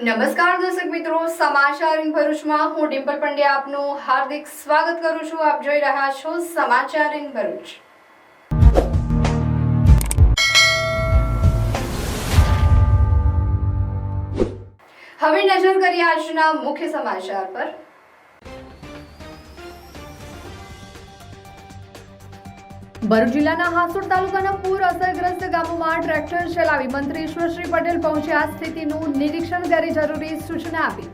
નમસ્કાર દર્શક મિત્રો, સમાચાર ઇન ભરૂચમાં હું ડિમ્પલ પંડ્યા આપનું હાર્દિક સ્વાગત કરું છું. આપ જોઈ રહ્યા છો સમાચાર ઇન ભરૂચ. હવે નજર કરીએ આજના મુખ્ય સમાચાર પર. ભરૂચ જિલ્લાના હાસોડ તાલુકાના પૂર અસરગ્રસ્ત ગામોમાં ટ્રેક્ટર ચલાવી મંત્રી ઈશ્વરસિંહ પટેલ પહોંચ્યા, સ્થિતિનું નિરીક્ષણ કરી જરૂરી સૂચના આપી.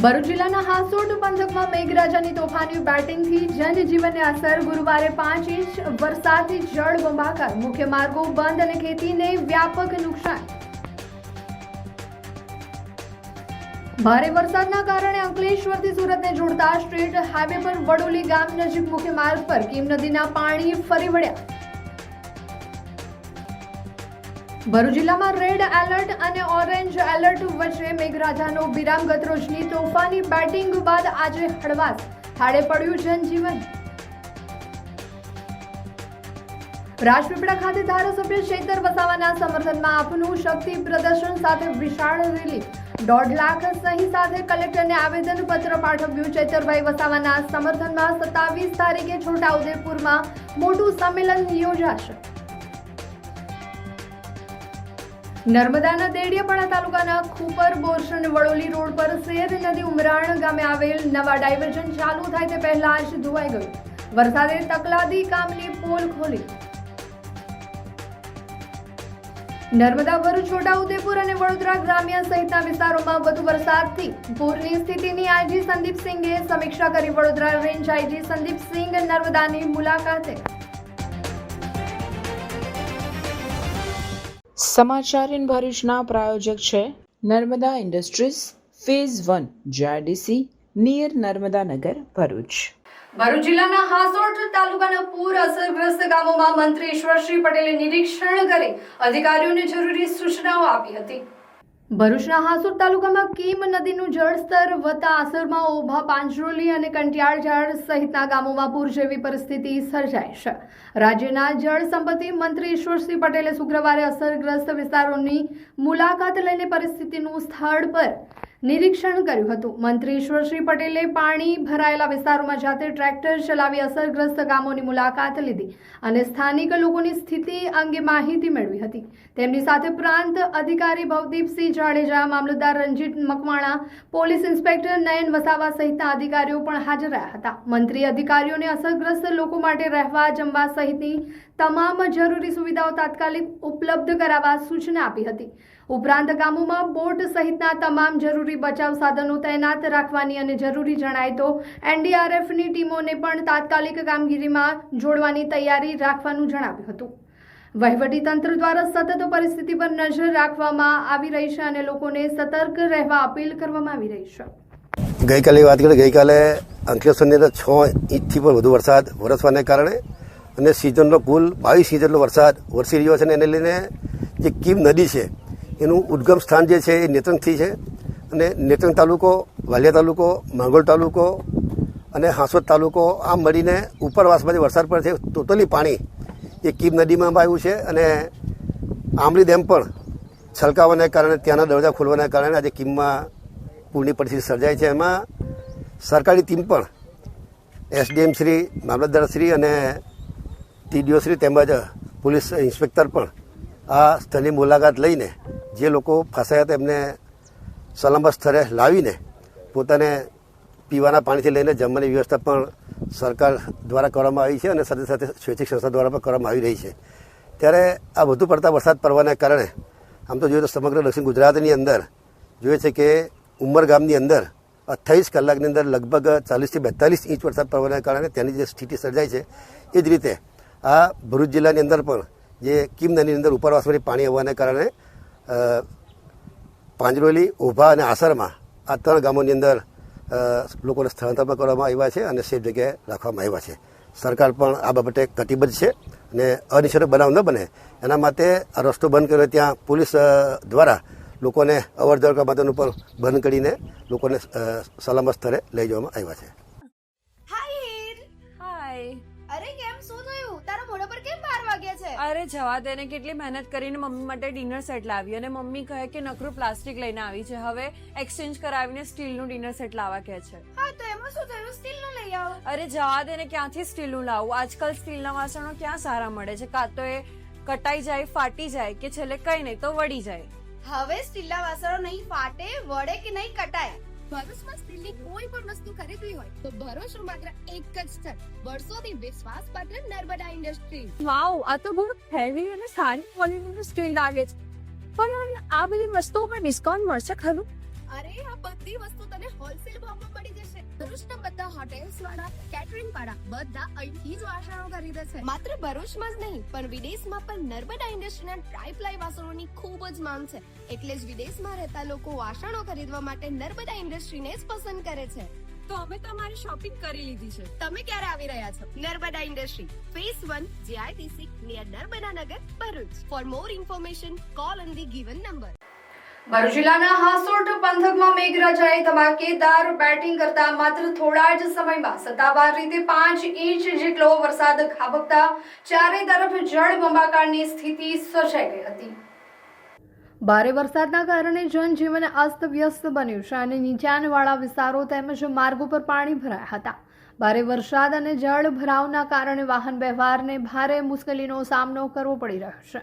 ભરૂચ જિલ્લાના હાસોડ પંથકમાં મેઘરાજાની તોફાની બેટિંગથી જનજીવનને અસર. ગુરુવારે 5 ઇંચ વરસાદથી જળબંબાકાર, મુખ્ય માર્ગો બંધ અને ખેતીને વ્યાપક નુકસાન. ભારે વરસાદના કારણે અંકલેશ્વરથી સુરતને જોડતા સ્ટેટ હાઈવે પર વડોલી ગામ નજીક મુખ્ય માર્ગ પર કીમ નદીના પાણી ફરી વળ્યા. ભરૂચ જિલ્લામાં રેડ એલર્ટ અને ઓરેન્જ એલર્ટ વચ્ચે મેઘરાજાનો વિરામ. ગતરોજની તોફાની બેટિંગ બાદ આજે હળવાશ, થાળે પડ્યું જનજીવન. રાજપીપળા ખાતે ધારાસભ્ય ચૈતર વસાવાના સમર્થનમાં આપનું શક્તિ પ્રદર્શન સાથે વિશાળ રેલી. 1.5 લાખ સહી સાથે કલેક્ટરને આવેદનપત્ર પાઠવ્યું. ચૈતરભાઈ વસાવાના સમર્થનમાં 27 તારીખે છોટાઉદેપુરમાં મોટું સંમેલન યોજાશે. નર્મદાના દેડિયાપાડા તાલુકાના ખુપર બોરસણ વડોલી રોડ પર શેર નદી ઉમરાણ ગામે આવેલ નવા ડાયવર્ઝન ચાલુ થાય તે પહેલા જ ધોવાઈ ગયું. વરસાદે તકલાદી કામની પોલ ખોલી. નર્મદા, ભરૂચ, છોટાઉદેપુર અને વડોદરા ગ્રામ્ય સહિતના વિસ્તારોમાં વધુ વરસાદથી પૂરની સ્થિતિની આઈજી સંદીપસિંઘે સમીક્ષા કરી. વડોદરા રેન્જ આઈજી સંદીપસિંઘ નર્મદાની મુલાકાતે. સમાચાર ઇન ભરૂચના પ્રાયોજક છે Narmada industries phase 1 GIDC near Narmada Nagar, Bharuch. Bharuch જિલ્લાના હાસોડ તાલુકાના પૂર અસરગ્રસ્ત ગામોમાં મંત્રી ઈશ્વરસિંહ પટેલે નિરીક્ષણ કરી અધિકારીઓને જરૂરી સૂચનાઓ આપી હતી. ભરૂચના હાસોડ તાલુકામાં કીમ નદીનું જળસ્તર વધતા આસરમાં ઓભા, પાંજરોલી અને કંટિયાળઝાડ સહિતના ગામોમાં પૂર જેવી પરિસ્થિતિ સર્જાઈ છે. રાજ્યના જળ સંપત્તિ મંત્રી ઈશ્વરસિંહ પટેલે શુક્રવારે અસરગ્રસ્ત વિસ્તારોની મુલાકાત લઈને પરિસ્થિતિનું સ્થળ પર નિરીક્ષણ કર્યું હતું. મંત્રી ઈશ્વરસિંહ પટેલે પાણી ભરાયેલા વિસ્તારોમાં જાતે ટ્રેક્ટર ચલાવી અસરગ્રસ્ત ગામોની મુલાકાત લીધી અને સ્થાનિક લોકોની સ્થિતિ અંગે માહિતી મેળવી હતી. તેમની સાથે પ્રાંત અધિકારી ભવદીપસિંહ જાડેજા, મામલતદાર રંજીત મકવાણા, પોલીસ ઇન્સ્પેક્ટર નયન વસાવા સહિતના અધિકારીઓ પણ હાજર રહ્યા હતા. મંત્રી અધિકારીઓને અસરગ્રસ્ત લોકો માટે રહેવા, જમવા સહિતની તમામ જરૂરી સુવિધાઓ તાત્કાલિક ઉપલબ્ધ કરાવવા સૂચના આપી હતી. ઉપરાંત ગામોમાં બોટ સહિતના તમામ જરૂરી બચાવ સાધનો તૈનાત રાખવાની અને જરૂરી જણાય તો એનડીઆરએફની ટીમોને પણ તાત્કાલિક કામગીરીમાં જોડવાની તૈયારી રાખવાનું જણાવ્યું હતું. વહીવટીતંત્ર દ્વારા સતત પરિસ્થિતિ પર નજર રાખવામાં આવી રહી છે અને લોકોને સતર્ક રહેવા અપીલ કરવામાં આવી રહી છે. ગઈકાલે વાત કરીએ, ગઈકાલે અંકલેશ્વરની અંદર 6 ઇંચથી પણ વધુ વરસાદ વરસવાને કારણે અને સિઝનનો કુલ 22 ઇંચ જેટલો વરસાદ વરસી રહ્યો છે. અને એને લઈને જે કીમ નદી છે એનું ઉદ્ગમ સ્થાન જે છે એ નેત્રંગથી છે. અને નેત્રંગ તાલુકો, વાલિયા તાલુકો, માંગોલ તાલુકો અને હાંસોદ તાલુકો આમ મળીને ઉપરવાસમાં જે વરસાદ પડે છે ટોટલી પાણી એ કીમ નદીમાં આવ્યું છે. અને આંબલી ડેમ પણ છલકાવાને કારણે, ત્યાંના દરવાજા ખોલવાના કારણે આજે કીમમાં પૂરની પરિસ્થિતિ સર્જાય છે. એમાં સરકારી ટીમ પણ એસડીએમ શ્રી, મામલતદાર શ્રી અને ટીડીઓ શ્રી તેમજ પોલીસ ઇન્સ્પેક્ટર પણ આ સ્થળની મુલાકાત લઈને જે લોકો ફસાયા હતા એમને સલામત સ્થળે લાવીને પોતાને પીવાના પાણીથી લઈને જમવાની વ્યવસ્થા પણ સરકાર દ્વારા કરવામાં આવી છે અને સાથે સાથે સ્વૈચ્છિક સંસ્થા દ્વારા પણ કરવામાં આવી રહી છે. ત્યારે આ વધુ પડતા વરસાદ પડવાના કારણે આમ તો જોઈએ તો સમગ્ર દક્ષિણ ગુજરાતની અંદર જોઈએ છે કે ઉમરગામની અંદર 28 કલાકની અંદર લગભગ 40 થી 42 ઇંચ વરસાદ પડવાના કારણે ત્યાંની જે સ્થિતિ સર્જાય છે એ જ રીતે આ ભરૂચ જિલ્લાની અંદર પણ જે કીમ નદીની અંદર ઉપરવાસમાંથી પાણી આવવાને કારણે પાંજરોલી, ઓભા અને આસરમાં આ 3 ગામોની અંદર લોકોને સ્થળાંતર પણ કરવામાં આવ્યા છે અને સેફ જગ્યાએ રાખવામાં આવ્યા છે. સરકાર પણ આ બાબતે કટિબદ્ધ છે અને અનિશ્ચિત બનાવ ન બને એના માટે આ રસ્તો બંધ કર્યો. ત્યાં પોલીસ દ્વારા લોકોને અવર જવર કરવા માટેનું પણ બંધ કરીને લોકોને સલામત સ્થળે લઈ જવામાં આવ્યા છે. હાય. હાય. અરે કેમ શું થયું? તારા મોઢા પર કેમ 12 વાગ્યા છે? અરે અરે જવા દે ને, કેટલી મહેનત કરીને મમ્મી માટે ડિનર સેટ લાવી અને મમ્મી કહે કે નકરું પ્લાસ્ટિક લઈને આવી છે, હવે એક્સચેન્જ કરાવીને સ્ટીલનું ડિનર સેટ લાવવા કહે છે. હા તો એમાં શું થયું, સ્ટીલનું લઈ આવો. અરે જવા દે ને, ક્યાંથી સ્ટીલનું લાવું? આજકાલ સ્ટીલના વાસણો ક્યાં સારા મળે છે? કાં તો એ કટાઈ જાય, ફાટી જાય, કે છેલ્લે કઈ નહીં તો વળી જાય. હવે સ્ટીલના વાસણો નહીં ફાટે, વળે કે નહીં કટાય. ભરૂચમાં સ્ટીલની કોઈ પણ વસ્તુ ખરીદવી હોય તો ભરૂચનું માત્ર એક જ સ્થળ, વર્ષોથી વિશ્વાસપાત્ર નર્મદા ઇન્ડસ્ટ્રીઝ. વાવ, આ તો બહુ હેવી અને સારી ક્વોલિટીનું સ્ટીલ લાગે છે. પણ આ બધી વસ્તુઓ પર ડિસ્કાઉન્ટ મળશે ખરું? અરે આ બધી વસ્તુ તને હોલસેલ ભાવમાં મળી જશે. ભરૂચના બધા હોટેલ્સ વાળા, કેટરિંગ વાળા બધા અહીંથી જ વાસણો ખરીદે છે. માત્ર ભરૂચમાં જ નહીં પણ વિદેશમાં પણ નર્મદા ઇન્ડસ્ટ્રીના ટ્રાય-પ્લાય વાસણોની ખૂબ જ માંગ છે. એટલે જ વિદેશમાં રહેતા લોકો વાસણો ખરીદવા માટે નર્મદા ઇન્ડસ્ટ્રીને જ પસંદ કરે છે. તો અમે તમારી શોપિંગ કરી લીધી છે. તમે ક્યારે આવી રહ્યા છો? Narmada industry phase 1 JITC near Narmada Nagar, Bharuch. For more information call on the given number. Bharuch જિલ્લાના હાસોટ પંથકમાં મેઘરાજાએ ધમાકેદાર બેટિંગ કરતા માત્ર થોડા જ સમયમાં સત્તાવાર રીતે 5 ઇંચ જેટલો વરસાદ ખાબકતા ચારે તરફ જળબંબાકારની સ્થિતિ સર્જાઈ ગઈ હતી. ભારે વરસાદના કારણે જનજીવન અસ્તવ્યસ્ત બન્યું છે અને નીચાણવાળા વિસ્તારો તેમજ માર્ગો પર પાણી ભરાયા હતા. ભારે વરસાદ અને જળ ભરાવના કારણે વાહન વ્યવહારને ભારે મુશ્કેલીનો સામનો કરવો પડી રહ્યો છે.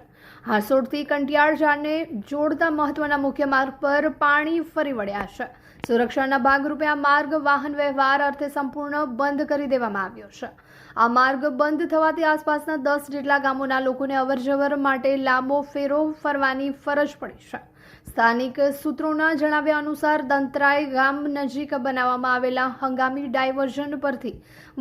હાસોટથી કંટિયાળ જાને જોડતા મહત્વના મુખ્ય માર્ગ પર પાણી ફરી વળ્યા છે. સુરક્ષાના ભાગરૂપે આ માર્ગ વાહન વ્યવહાર અર્થે સંપૂર્ણ બંધ કરી દેવામાં આવ્યો છે. આ માર્ગ બંધ થવાથી આસપાસના 10 જેટલા ગામોના લોકોને અવરજવર માટે લાંબો ફેરો ફરવાની ફરજ પડી છે. સ્થાનિક સૂત્રોના જણાવ્યા અનુસાર દંતરાય ગામ નજીક બનાવવામાં આવેલા હંગામી ડાયવર્ઝન પરથી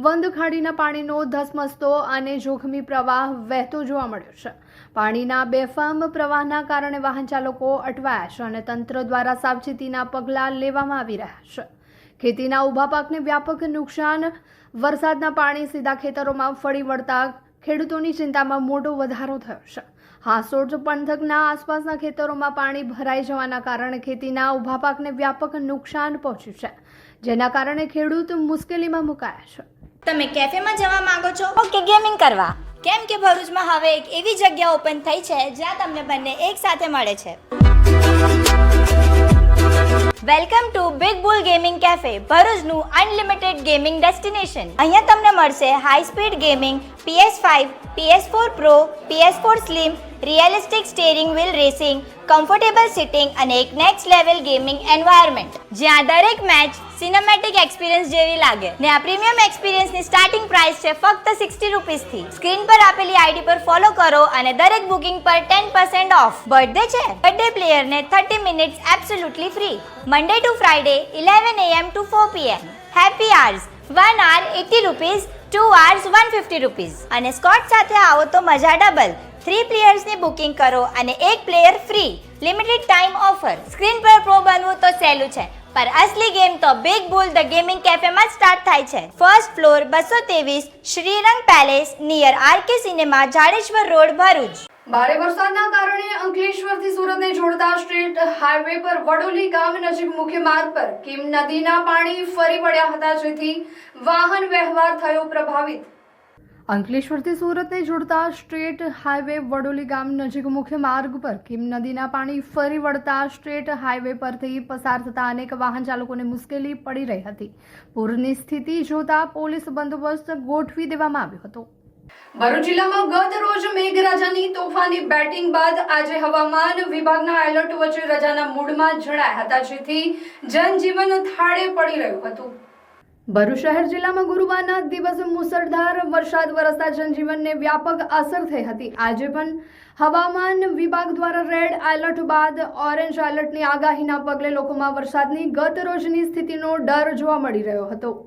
વંદ ખાડીના પાણીનો ધસમસતો અને જોખમી પ્રવાહ વહેતો જોવા મળ્યો છે. પાણીના બેફામ પ્રવાહના કારણે વાહન ચાલકો અટવાયા છે અને તંત્ર દ્વારા સાવચેતીના પગલાં લેવામાં આવી રહ્યા છે. ખેતીના ઊભા પાકને વ્યાપક નુકસાન. વરસાદના પાણી સીધા ખેતરોમાં ફરી વળતા ખેડૂતોની ચિંતામાં મોટો વધારો થયો છે. હાસોટ પંથકના આસપાસના ખેતરોમાં પાણી ભરાઈ જવાના કારણે ખેતીના ઊભા પાકને વ્યાપક નુકસાન પહોંચ્યું છે, જેના કારણે ખેડૂત મુશ્કેલીમાં મુકાયા છે. તમે કેફેમાં જવા માંગો છો કે ગેમિંગ કરવા? કેમ કે ભરૂચમાં હવે એક એવી જગ્યા ઓપન થઈ છે જ્યાં તમને બંને એક સાથે મળે છે. Welcome to big bull gaming cafe, ભરૂચનું અનલિમિટેડ ગેમિંગ ડેસ્ટિનેશન. અહીંયા તમને મળશે high speed gaming, PS5, PS4 Pro, PS4 Slim, realistic steering wheel racing, comfortable seating અને એક નેક્સ્ટ લેવલ ગેમિંગ એન્વાયરમેન્ટ જ્યાં દરેક મેચ સિનેમેટિક એક્સપિરિયન્સ જેવી લાગે. ને આ પ્રીમિયમ એક્સપિરિયન્સની સ્ટાર્ટિંગ પ્રાઇસ છે ફક્ત 60 રૂપીસથી. સ્ક્રીન પર આપેલી આઈડી પર ફોલો કરો અને દરેક બુકિંગ પર 10% ઓફ. બર્થડે છે? બર્થડે પ્લેયરને 30 minutes absolutely free. Monday to Friday 11 AM to 4 PM. Happy hours 1 hour 80 rupees, 2 hours 150 rupees. અને સ્કોટ સાથે આવો તો મજા ડબલ. 3 પ્લેયર્સની બુકિંગ કરો અને 1 player free. Limited time offer. Screen પર પ્રો બનવું તો સહેલું છે, પર અસલી ગેમ તો બિગ બુલ ધ ગેમિંગ કેફેમાં સ્ટાર્ટ થાય છે. First floor 223 Shrirang palace near RK cinema, Jadeshwar road, Bharuch. ભારે વરસાદના કારણે અંકલેશ્વરથી સુરતને જોડતા સ્ટેટ હાઈવે પર વડોલી ગામ નજીક મુખ્ય માર્ગ પર કીમ નદીના પાણી ફરી વળ્યા હતા, જેથી વાહન વ્યવહાર થયો પ્રભાવિત. અંકલેશ્વરથી સુરતને જોડતા સ્ટેટ હાઈવે વડોલી ગામ નજીક મુખ્ય માર્ગ પર કીમ નદીના પાણી ફરી વળતા સ્ટેટ હાઈવે પરથી પસાર થતા અનેક વાહન ચાલકોને મુશ્કેલી પડી રહી હતી. પૂરની સ્થિતિ જોતા પોલીસ બંદોબસ્ત ગોઠવી દેવામાં આવ્યો હતો. ભરૂચ જિલ્લામાં ગત રોજ મેઘરાજાની તોફાની બેટિંગ બાદ આજે હવામાન વિભાગના એલર્ટ વચ્ચે રજાના મૂડમાં જણાયા હતા, જેથી જનજીવન થાળે પડી રહ્યું હતું. ભરૂચ શહેર જિલ્લામાં ગુરુવારના દિવસે મુસળધાર વરસાદ વરસતા જનજીવનને વ્યાપક અસર થઈ હતી. આજે પણ હવામાન વિભાગ દ્વારા રેડ એલર્ટ બાદ ઓરેન્જ એલર્ટની આગાહીના પગલે લોકોમાં વરસાદની ગત રોજની સ્થિતિનો ડર જોવા મળી રહ્યો હતો.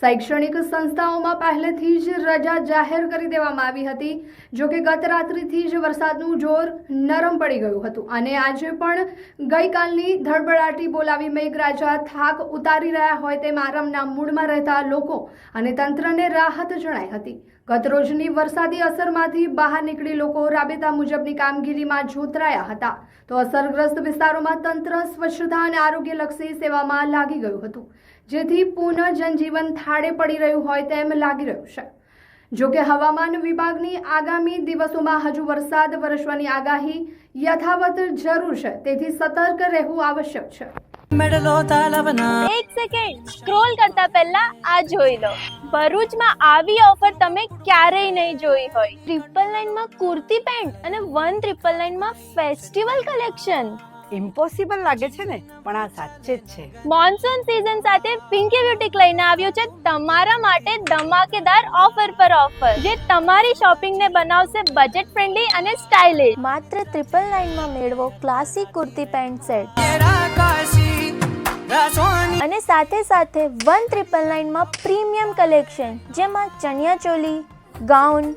શૈક્ષણિક સંસ્થાઓમાં પહેલેથી જ રજા જાહેર કરી દેવામાં આવી હતી. જોકે ગત રાત્રિથી જ વરસાદનું જોર નરમ પડી ગયું હતું અને આજે પણ ગઈકાલની ધડબડાટી બોલાવી મેઘરાજા થાક ઉતારી રહ્યા હોય તેમ આરામના મૂડમાં રહેતા લોકો અને તંત્રને રાહત જણાઈ હતી. ગત રોજની વરસાદી અસરમાંથી બહાર નીકળી લોકો રાબેતા મુજબની કામગીરીમાં જોતરાયા હતા, તો અસરગ્રસ્ત વિસ્તારોમાં તંત્ર સ્વચ્છતા અને આરોગ્યલક્ષી સેવામાં લાગી ગયું હતું, જેથી પુનઃ જનજીવન થાળે પડી રહ્યું હોય તેમ લાગી રહ્યું છે. જો કે હવામાન વિભાગની આગામી દિવસોમાં હજુ વરસાદ વરસવાની આગાહી યથાવત જરૂર છે, તેથી સતર્ક રહેવું આવશ્યક છે. એક સેકન્ડ સ્ક્રોલ કરતા પહેલા આ જોઈ લો. ભરૂચમાં આવી ઓફર તમે ક્યારેય નહીં જોઈ હોય. 999 માં કુર્તી પેન્ટ અને 1999 માં ફેસ્ટિવલ કલેક્શન. ઇમ્પોસિબલ લાગે છે ને, પણ આ સાચે જ છે. મોન્સૂન સીઝન સાથે પિંકી બ્યુટીક લઈને આવ્યું છે તમારા માટે ધમાકેદાર ઓફર પર ઓફર, જે તમારી શોપિંગને બનાવશે બજેટ ફ્રેન્ડલી અને સ્ટાઇલિશ. માત્ર 999 માં મેળવો ક્લાસિક કુર્તી પેન્ટ સેટ અને સાથે 1999 માં પ્રીમિયમ કલેક્શન, જેમાં chaniya choli, gown,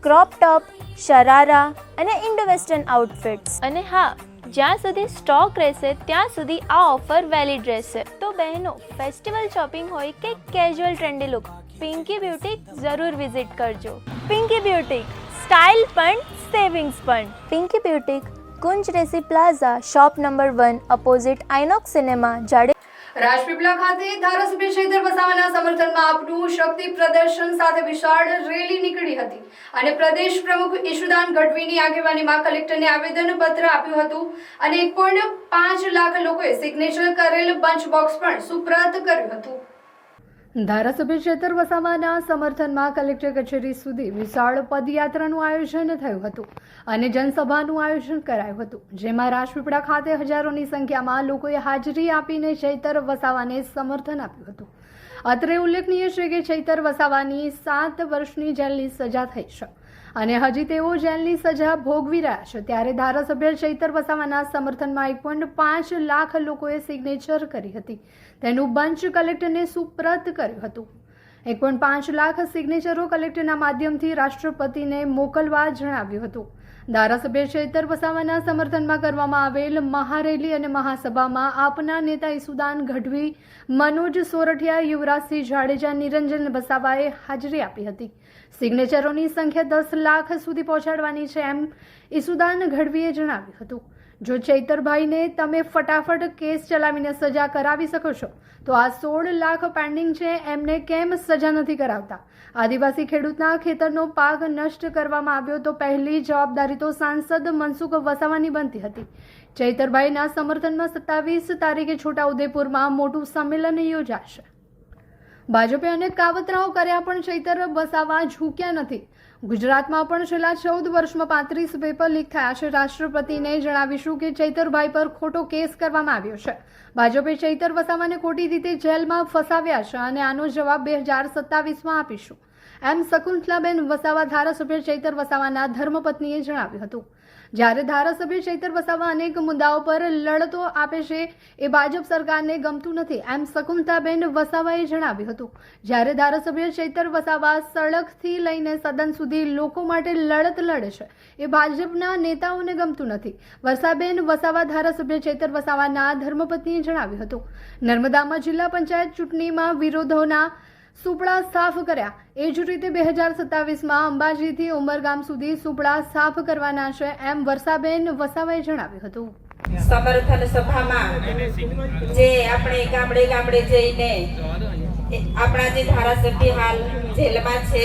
crop top, sharara અને ઇન્ડો વેસ્ટર્ન આઉટફિટ્સ. અને હા, જ્યાં સુધી સ્ટોક રહેશે ત્યાં સુધી આ ઓફર વેલિડ રહેશે. તો બહેનો, ફેસ્ટિવલ શોપિંગ હોય કે casual trendy look, Pinky boutique જરૂર વિઝિટ કરજો. પિંકી બ્યુટીક, સ્ટાઇલ પણ સેવિંગ્સ પણ. પિંકી બ્યુટીક, કુંજ રેસી plaza, shop number 1, opposite Inox cinema, જાડે. રાજપીપળા ખાતે ધારાસભ્ય ચૈતર વસાવાના સમર્થનમાં આપનું શક્તિ પ્રદર્શન સાથે વિશાળ રેલી નીકળી હતી અને પ્રદેશ પ્રમુખ ઈશુદાન ગઢવીની આગેવાનીમાં કલેક્ટરને આવેદનપત્ર આપ્યું હતું અને 1.5 લાખ લોકોએ સિગ્નેચર કરેલ બંચ બોક્સ પણ સુપ્રત કર્યું હતું. ધારાસભ્ય ચૈતર વસાવાના સમર્થનમાં કલેક્ટર કચેરી સુધી વિશાળ પદયાત્રાનું આયોજન થયું હતું અને જનસભાનું આયોજન કરાયું હતું, જેમાં રાજપીપળા ખાતે હજારોની સંખ્યામાં લોકોએ હાજરી આપીને ચૈતર વસાવાને સમર્થન આપ્યું હતું. અત્રે ઉલ્લેખનીય છે કે ચૈતર વસાવાની 7 વર્ષની જેલની સજા થઈ છે અને હજી તેઓ જેલની સજા ભોગવી રહ્યા છે. ત્યારે ધારાસભ્ય ચૈતર વસાવાના સમર્થનમાં 1.5 લાખ લોકોએ સિગ્નેચર કરી હતી. તેનું બંચ કલેક્ટરને સુપ્રત કર્યું હતું. 1.5 લાખ સિગ્નેચરો કલેક્ટરના માધ્યમથી રાષ્ટ્રપતિને મોકલવા જણાવ્યું હતું. ધારાસભ્ય ચૈતર વસાવાના સમર્થનમાં કરવામાં આવેલ મહારેલી અને મહાસભામાં આપના નેતા ઈશુદાન ગઢવી, મનોજ સોરઠિયા, યુવરાજસિંહ જાડેજા, નિરંજન વસાવાએ હાજરી આપી હતી. સિગ્નેચરોની સંખ્યા 10 લાખ સુધી પહોંચાડવાની છે, એમ ઈશુદાન ગઢવીએ જણાવ્યું હતું. જો ચૈતરભાઈને તમે ફટાફટ કેસ ચલાવીને સજા કરાવી શકો છો, તો આ 16 લાખ પેન્ડિંગ છે એમને કેમ સજા નથી કરાવતા? આદિવાસી ખેડૂતના ખેતરનો પાક નષ્ટ કરવામાં આવ્યો તો પહેલી જવાબદારી તો સાંસદ મનસુખ વસાવાની બનતી હતી. ચૈતરભાઈના સમર્થનમાં 27 તારીખે છોટાઉદેપુરમાં મોટું સંમેલન યોજાશે. ભાજપે અનેક કાવતરાઓ કર્યા પણ ચૈતર વસાવા ઝૂક્યા નથી. ગુજરાતમાં પણ છેલ્લા 14 વર્ષમાં 35 પેપર લીક થયા છે. રાષ્ટ્રપતિને જણાવીશું કે ચૈતરભાઈ પર ખોટો કેસ કરવામાં આવ્યો છે. ભાજપે ચૈતર વસાવાને ખોટી રીતે જેલમાં ફસાવ્યા છે અને આનો જવાબ 2027માં આપીશું, એમ શકુંતલાબેન વસાવા, ધારાસભ્ય ચૈતર વસાવાના ધર્મપત્નીએ જણાવ્યું હતું. જ્યારે ધારાસભ્ય ચૈતર વસાવા અનેક મુદ્દાઓ પર લડતો આપે છે, એ ભાજપ સરકારને ગમતું નથી, એમ શકુંતલાબેન વસાવાએ જણાવ્યું હતું. જ્યારે ધારાસભ્ય ચૈતર વસાવા સડકથી લઈને સદન સુધી લોકો માટે લડત લડે છે, એ ભાજપના નેતાઓને ગમતું નથી. વર્ષાબેન વસાવા, ધારાસભ્ય ચૈતર વસાવાના ધર્મપત્નીએ જણાવ્યું હતું. નર્મદામાં જિલ્લા પંચાયત ચૂંટણીમાં વિરોધોના સુપડા સાફ કર્યા. એ જ રીતે 2027માં અંબાજીથી ઉમરગામ સુધી સુપડા સાફ કરવાના છે, એમ વર્ષાબેન વસાવાએ જણાવ્યું હતું. સમર્થન સભામાં જે આપણે ગામડે ગામડે જઈને આપણા જે ધારાસભ્ય હાલ જેલમાં છે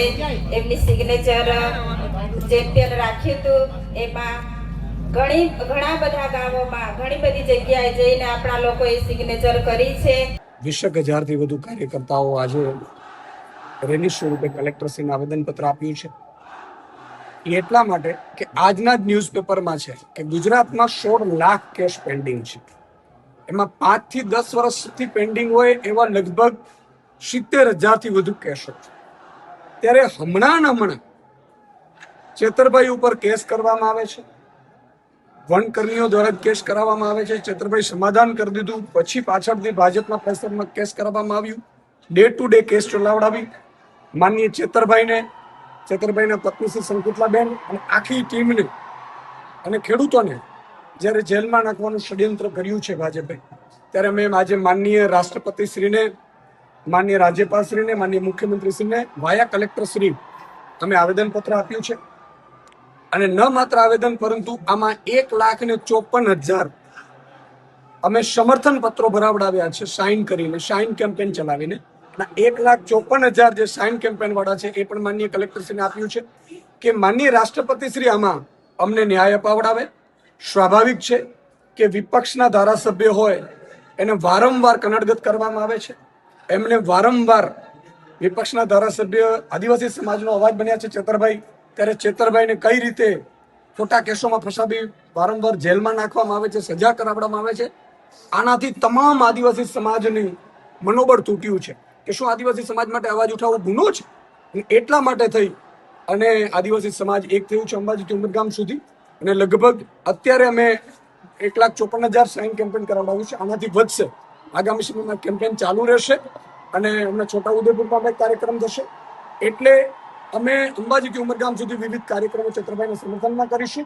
એમની સિગ્નેચર ચેમ્પિયન રાખ્યું હતું, એમાં ઘણા બધા ગામોમાં ઘણી બધી જગ્યાએ જઈને આપણા લોકોએ સિગ્નેચર કરી છે. 20,000 થી વધુ કાર્યકર્તાઓ આજે રેલી સ્વરૂપે કલેક્ટરશ્રીને આવેદનપત્ર આપ્યું છે. એટલા માટે કે આજના જ ન્યૂઝપેપરમાં છે કે ગુજરાતમાં 16 લાખ કેસ પેન્ડિંગ છે. એમાં 5 થી 10 વર્ષથી પેન્ડિંગ હોય એવા લગભગ 70,000 થી વધુ કેસો છે. ત્યારે હમણાં ચેતરભાઈ ઉપર કેસ કરવામાં આવે છે, વનકર્મીઓ દ્વારા કેસ કરાવવામાં આવે છે. ચેતરભાઈ સમાધાન કરી દીધું, પછી પાછળથી ભાજપના પ્રેશરમાં કેસ કરવામાં આવ્યું, ડે ટુ ડે કેસ ચલાવડાવી. માનનીય ચેતરભાઈના પત્ની શ્રી શકુંતલાબેન અને આખી ટીમને અને ખેડૂતોને જ્યારે જેલમાં નાખવાનું ષડયંત્ર કર્યું છે ભાજપે, ત્યારે મેં આજે માનનીય રાષ્ટ્રપતિશ્રીને, માનનીય રાજ્યપાલશ્રીને, માનનીય મુખ્યમંત્રીશ્રીને વાયા કલેક્ટરશ્રી અમે આવેદનપત્ર આપ્યું છે. અને ન માત્ર આવેદન, પરંતુ આમાં 1,54,000 અમે સમર્થન પત્રો ભરાવડાવ્યા છે, સાઇન કરીને, સાઇન કેમ્પેન ચલાવીને, 1,54,000 જે સાઇન કેમ્પેન વાળા છે એ પણ માનનીય કલેક્ટરશ્રીને આપ્યું છે કે માનનીય રાષ્ટ્રપતિશ્રી આમાં અમને ન્યાય અપાવડાવે. સ્વાભાવિક છે કે વિપક્ષના ધારાસભ્ય હોય એને વારંવાર કનડગત કરવામાં આવે છે. એમને વારંવાર વિપક્ષના ધારાસભ્ય આદિવાસી સમાજનો અવાજ બન્યા છે ચેતરભાઈ, ત્યારે ચેતરભાઈને કઈ રીતે ખોટા કેસોમાં ફસાવી વારંવાર જેલમાં નાખવામાં આવે છે, સજા કરાવવામાં આવે છે. આનાથી તમામ આદિવાસી સમાજની મનોબળ તૂટ્યું છે કે શું આદિવાસી સમાજ માટે અવાજ ઉઠાવવો ગુનો છે. એટલા માટે થઈ અને આદિવાસી સમાજ એક થયું છે અંબાજીથી ઉમરગામ સુધી, અને લગભગ અત્યારે અમે 1,54,000 સાઇન કેમ્પેન કરાવડાવ્યું છે. આનાથી વધશે. આગામી સમયમાં કેમ્પેન ચાલુ રહેશે અને અમને છોટાઉદેપુરમાં એક કાર્યક્રમ થશે. એટલે અમે અંબાજીથી ઉમરગામ સુધી વિવિધ કાર્યક્રમો ચેતરભાઈના સમર્થનમાં કરીશું.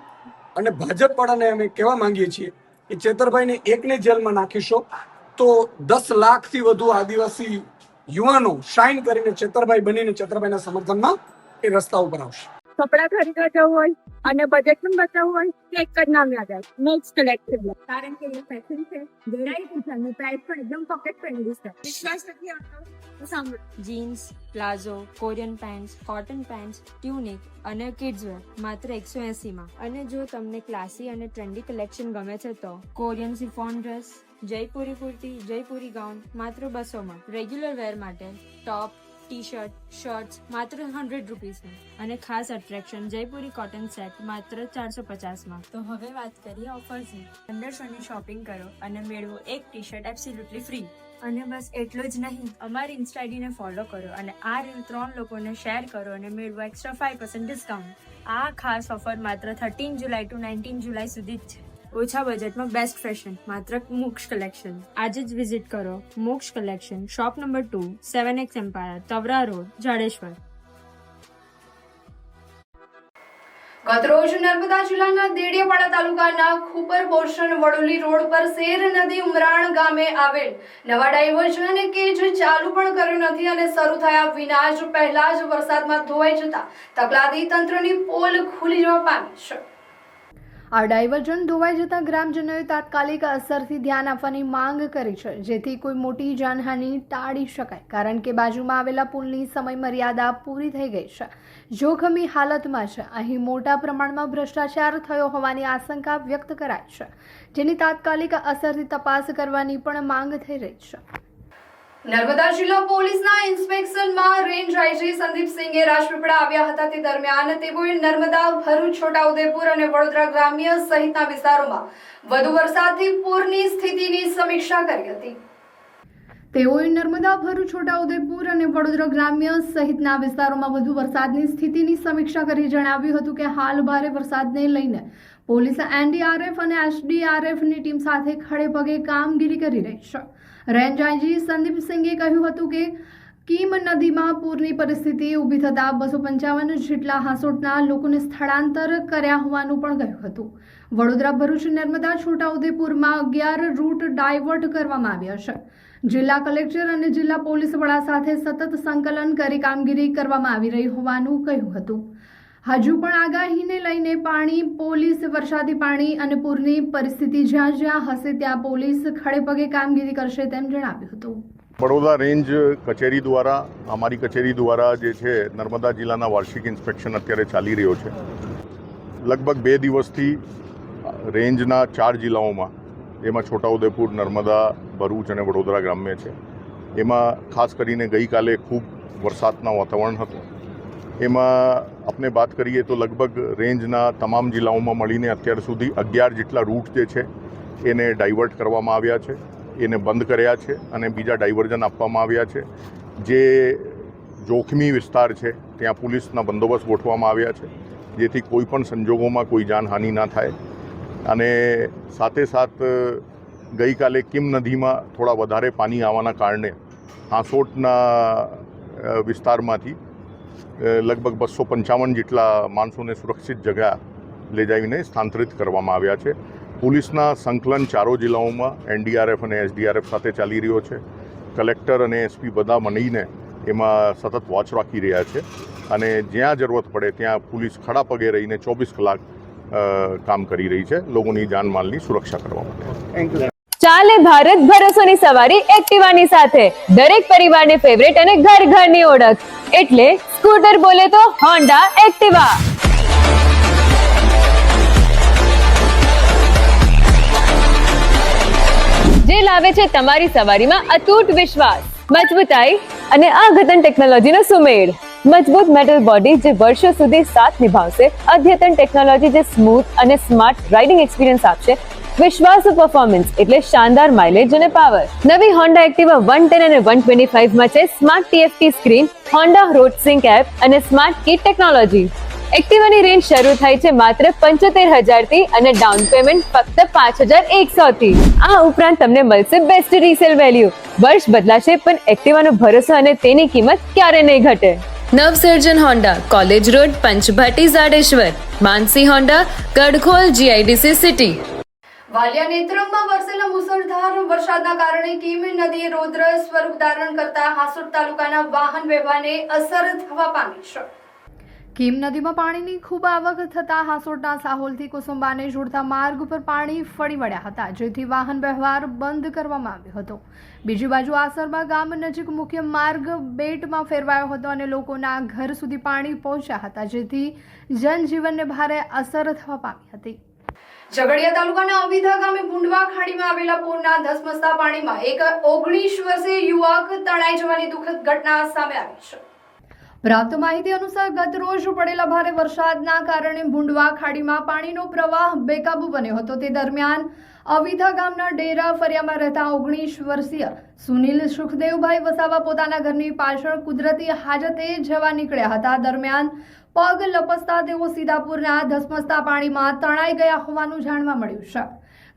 અને ભાજપ વાળાને અમે કહેવા માંગીએ છીએ કે ચેતરભાઈને એકને જેલમાં નાખીશો તો 10 લાખથી વધુ આદિવાસી યુવાનો શાઇન કરીને ચેતરભાઈ બનીને ચેતરભાઈના સમર્થનમાં એ રસ્તા ઉપર આવશે. કપડા ખરીદવા જવું હોય અને બજેટ પણ બચાવવું હોય તો એક જ નામ યાદ આવે, મેક્સ કલેક્શન. કારણ કે એ ફેશન છે, વેરાયટી છે અને પ્રાઇસ પણ એકદમ પોકેટ ફ્રેન્ડલી છે. વિશ્વાસ નથી આવતો તો સાંભળો. Jeans, palazzo, Korean pants, cotton pants, tunic અને કિડ્સ વેર માત્ર 180 માં. અને જો તમને ક્લાસી અને ટ્રેન્ડી કલેક્શન ગમે છે તો Korean chiffon dress, Jaipuri kurti, Jaipuri gown માત્ર 200 માં. રેગ્યુલર વેર માટે ટોપ, ટી-શર્ટ, શર્ટ્સ માત્ર 100 રૂપીસમાં. અને ખાસ અટ્રેક્શન જયપુરી કોટન સેટ માત્ર 450 માં. તો હવે વાત કરીએ ઓફર્સની. 1500 ની શોપિંગ કરો અને મેળવો એક ટી-શર્ટ એબ્સોલ્યુટલી ફ્રી. અને બસ એટલું જ નહીં, અમારી ઇન્સ્ટા આઈડીને ફોલો કરો અને આ રીલ 3 લોકોને શેર કરો અને મેળવો એક્સ્ટ્રા 5% ડિસ્કાઉન્ટ. આ ખાસ ઓફર માત્ર 13 જુલાઈ ટુ 19 જુલાઈ સુધી જ છે. ઓછા બજેટમાં બેસ્ટ ફેશન માત્ર મોક્ષ કલેક્શન. આજે જ વિઝિટ કરો Moksh collection, shop number 2, 7X empire, Tavra road, Jhadeshwar. ગતરોજ નર્મદા જિલ્લાના દેડિયાપાડા તાલુકાના ખુપર બોરસણ વડોલી રોડ પર શેર નદી ઉમરાણ ગામે આવેલ નવા ડાયવર્ઝન કે જે ચાલુ પણ કર્યું નથી અને શરૂ થયા વિના જ પહેલા જ વરસાદમાં ધોવાઈ જતા તકલાદી તંત્રની પોલ ખુલી જવા પામી છે. આ ડાયવર્ઝન ધોવાઈ જતા ગ્રામજનોએ તાત્કાલિક અસરથી ધ્યાન આપવાની માંગ કરી છે, જેથી કોઈ મોટી જાનહાનિ ટાળી શકાય. કારણ કે બાજુમાં આવેલા પુલની સમય મર્યાદા પૂરી થઈ ગઈ છે, જોખમી હાલતમાં છે. અહીં મોટા પ્રમાણમાં ભ્રષ્ટાચાર થયો હોવાની આશંકા વ્યક્ત કરાય છે, જેની તાત્કાલિક અસરથી તપાસ કરવાની પણ માંગ થઈ રહી છે. નર્મદા જિલ્લા પોલીસના ઇન્સ્પેક્શનમાં રેન્જ આઈજી સંદીપસિંહે રાજપીપળા આવ્યા હતા. તે દરમિયાન તેઓએ નર્મદા, ભરૂચ, છોટાઉદેપુર અને વડોદરા ગ્રામ્ય સહિતના વિસ્તારોમાં વધુ વરસાદથી પૂરની સ્થિતિની સમીક્ષા કરી હતી. તેઓએ નર્મદા, ભરૂચ, છોટાઉદેપુર અને વડોદરા ગ્રામ્ય સહિતના વિસ્તારોમાં વધુ વરસાદની સ્થિતિની સમીક્ષા કરી જણાવ્યું હતું કે હાલ ભારે વરસાદને લઈને પોલીસ NDRF અને SDRFની ટીમ સાથે ખડે પગે કામગીરી કરી રહી છે. રેન્જ આઈજી સંદીપસિંહે કહ્યું હતું કે કીમ નદીમાં પૂરની પરિસ્થિતિ ઊભી થતાં 255 જેટલા હાંસોટના લોકોને સ્થળાંતર કર્યા હોવાનું પણ કહ્યું હતું. વડોદરા, ભરૂચ, નર્મદા, છોટાઉદેપુરમાં 11 રૂટ ડાયવર્ટ કરવામાં આવ્યા છે. જિલ્લા કલેક્ટર અને જિલ્લા પોલીસ વડા સાથે સતત સંકલન કરી કામગીરી કરવામાં આવી રહી હોવાનું કહ્યું હતું. હજુ પણ આગાહીને લઈને પાણી, પોલીસ, વરસાદી પાણી અને પૂરની પરિસ્થિતિ જ્યાં જ્યાં હશે ત્યાં પોલીસ ખડેપગે કામગીરી કરશે તેમ જણાવ્યું હતું. બરોડા રેન્જ કચેરી દ્વારા, અમારી કચેરી દ્વારા જે છે નર્મદા જિલ્લાના વાર્ષિક ઇન્સ્પેક્શન અત્યારે ચાલી રહ્યો છે. લગભગ 2 દિવસથી રેન્જના 4 જિલ્લાઓમાં, એમાં છોટાઉદેપુર, નર્મદા, ભરૂચ અને વડોદરા ગ્રામ્ય છે. એમાં ખાસ કરીને ગઈકાલે ખૂબ વરસાદના વાતાવરણ હતું. એમાં આપણે વાત કરીએ તો લગભગ રેન્જના તમામ જિલ્લાઓમાં મળીને અત્યાર સુધી 11 જેટલા રૂટ જે છે એને ડાયવર્ટ કરવામાં આવ્યા છે, એને બંધ કર્યા છે અને બીજા ડાયવર્ઝન આપવામાં આવ્યા છે. જે જોખમી વિસ્તાર છે ત્યાં પોલીસના બંદોબસ્ત ગોઠવવામાં આવ્યા છે, જેથી કોઈ પણ સંજોગોમાં કોઈ જાનહાનિ ના થાય. અને સાથે સાથ ગઈકાલે કિમ નદીમાં થોડા વધારે પાણી આવવાના કારણે હાંસોટના વિસ્તારમાંથી લગભગ 255 જેટલા માણસોને સુરક્ષિત જગ્યા લઈ જઈને સ્થાનાંતરિત કરવામાં આવ્યા છે. પોલીસના સંકલન 4 જિલ્લાઓમાં NDRF અને SDRF સાથે ચાલી રહ્યો છે. કલેક્ટર અને SP બધા મળીને એમાં સતત વોચ રાખી રહ્યા છે અને જ્યાં જરૂરત પડે ત્યાં પોલીસ ખડા પગે રહીને 24 કલાક કામ કરી રહી છે લોકોની જાનમાલની સુરક્ષા કરવા માટે. ચાલે ભારત ભરોસોની સવારી એક્ટિવાની સાથે. દરેક પરિવારની ફેવરેટ અને ઘર ઘરની ઓળખ એટલે સ્કૂટર બોલે તો હોન્ડા એક્ટિવા. જે લાવે છે તમારી સવારીમાં અતૂટ વિશ્વાસ, મજબૂતાઈ અને અદ્યતન ટેકનોલોજીનો સુમેળ. મજબૂત મેટલ બોડી જે વર્ષો સુધી સાથ નિભાવશે, અદ્યતન ટેકનોલોજી જે સ્મૂથ અને સ્માર્ટ રાઇડિંગ એક્સપિરિયન્સ આપશે, વિશ્વાસુ પરફોર્મન્સ એટલે શાનદાર માઇલેજ અને પાવર. નવી હોન્ડા એક્ટિવા 110 અને 125 માં છે smart TFT screen, Honda road sync app અને સ્માર્ટ કી ટેકનોલોજી. એક્ટિવાની રેન્જ શરૂ થાય છે માત્ર 75,000 થી અને ડાઉન પેમેન્ટ ફક્ત 5,100 થી. આ ઉપરાંત તમને મળશે બેસ્ટ રીસેલ વેલ્યુ. વર્ષ બદલાશે પણ એક્ટિવાનો ભરોસો અને તેની કિંમત ક્યારે નહીં ઘટે. Navsarjan Honda, college road, Panchbhati, Jhadeshwar. Mansi Honda, Gadkhol, GIDC city. Valia નેત્રંગમાં વરસેલા મુસળધાર વરસાદના કારણે કીમ નદીએ રૌદ્ર સ્વરૂપ ધારણ કરતા હાસોટ તાલુકાના વાહન વ્યવહારને અસર થવા પામી છે. કીમ નદીમાં પાણીની ખૂબ આવક થતાં હાસોટના સાહોલથી કુસુંબાને જોડતા માર્ગ પર પાણી ફરી વળ્યા હતા, જેથી વાહન વ્યવહાર બંધ કરવામાં આવ્યો હતો. બીજી બાજુ આસરમાં ગામ નજીક મુખ્ય માર્ગ બેટમાં ફેરવાયો હતો અને લોકોના ઘર સુધી પાણી પહોંચ્યા હતા, જેથી જનજીવનને ભારે અસર થવા પામી હતી. ઝઘડિયા તાલુકાના અવિધા ગામે ભૂંડવા ખાડીમાં આવેલા પૂરના ધસમસતા પાણીમાં એક 19 વર્ષીય યુવક તણાઈ જવાની દુઃખદ ઘટના સામે આવી છે. પ્રાપ્ત માહિતી અનુસાર ગત રોજ પડેલા ભારે વરસાદના કારણે ભૂંડવા ખાડીમાં પાણીનો પ્રવાહ બેકાબુ બન્યો હતો. તે દરમિયાન અવિધા ગામના ડેરા ફરિયામાં રહેતા 19 વર્ષીય સુનિલ સુખદેવભાઈ વસાવા પોતાના ઘરની પાછળ કુદરતી હાજતે જવા નીકળ્યા હતા. દરમિયાન પગ લપસતા તેઓ સીધાપુરના ધસમસતા પાણીમાં તણાઈ ગયા હોવાનું જાણવા મળ્યું છે.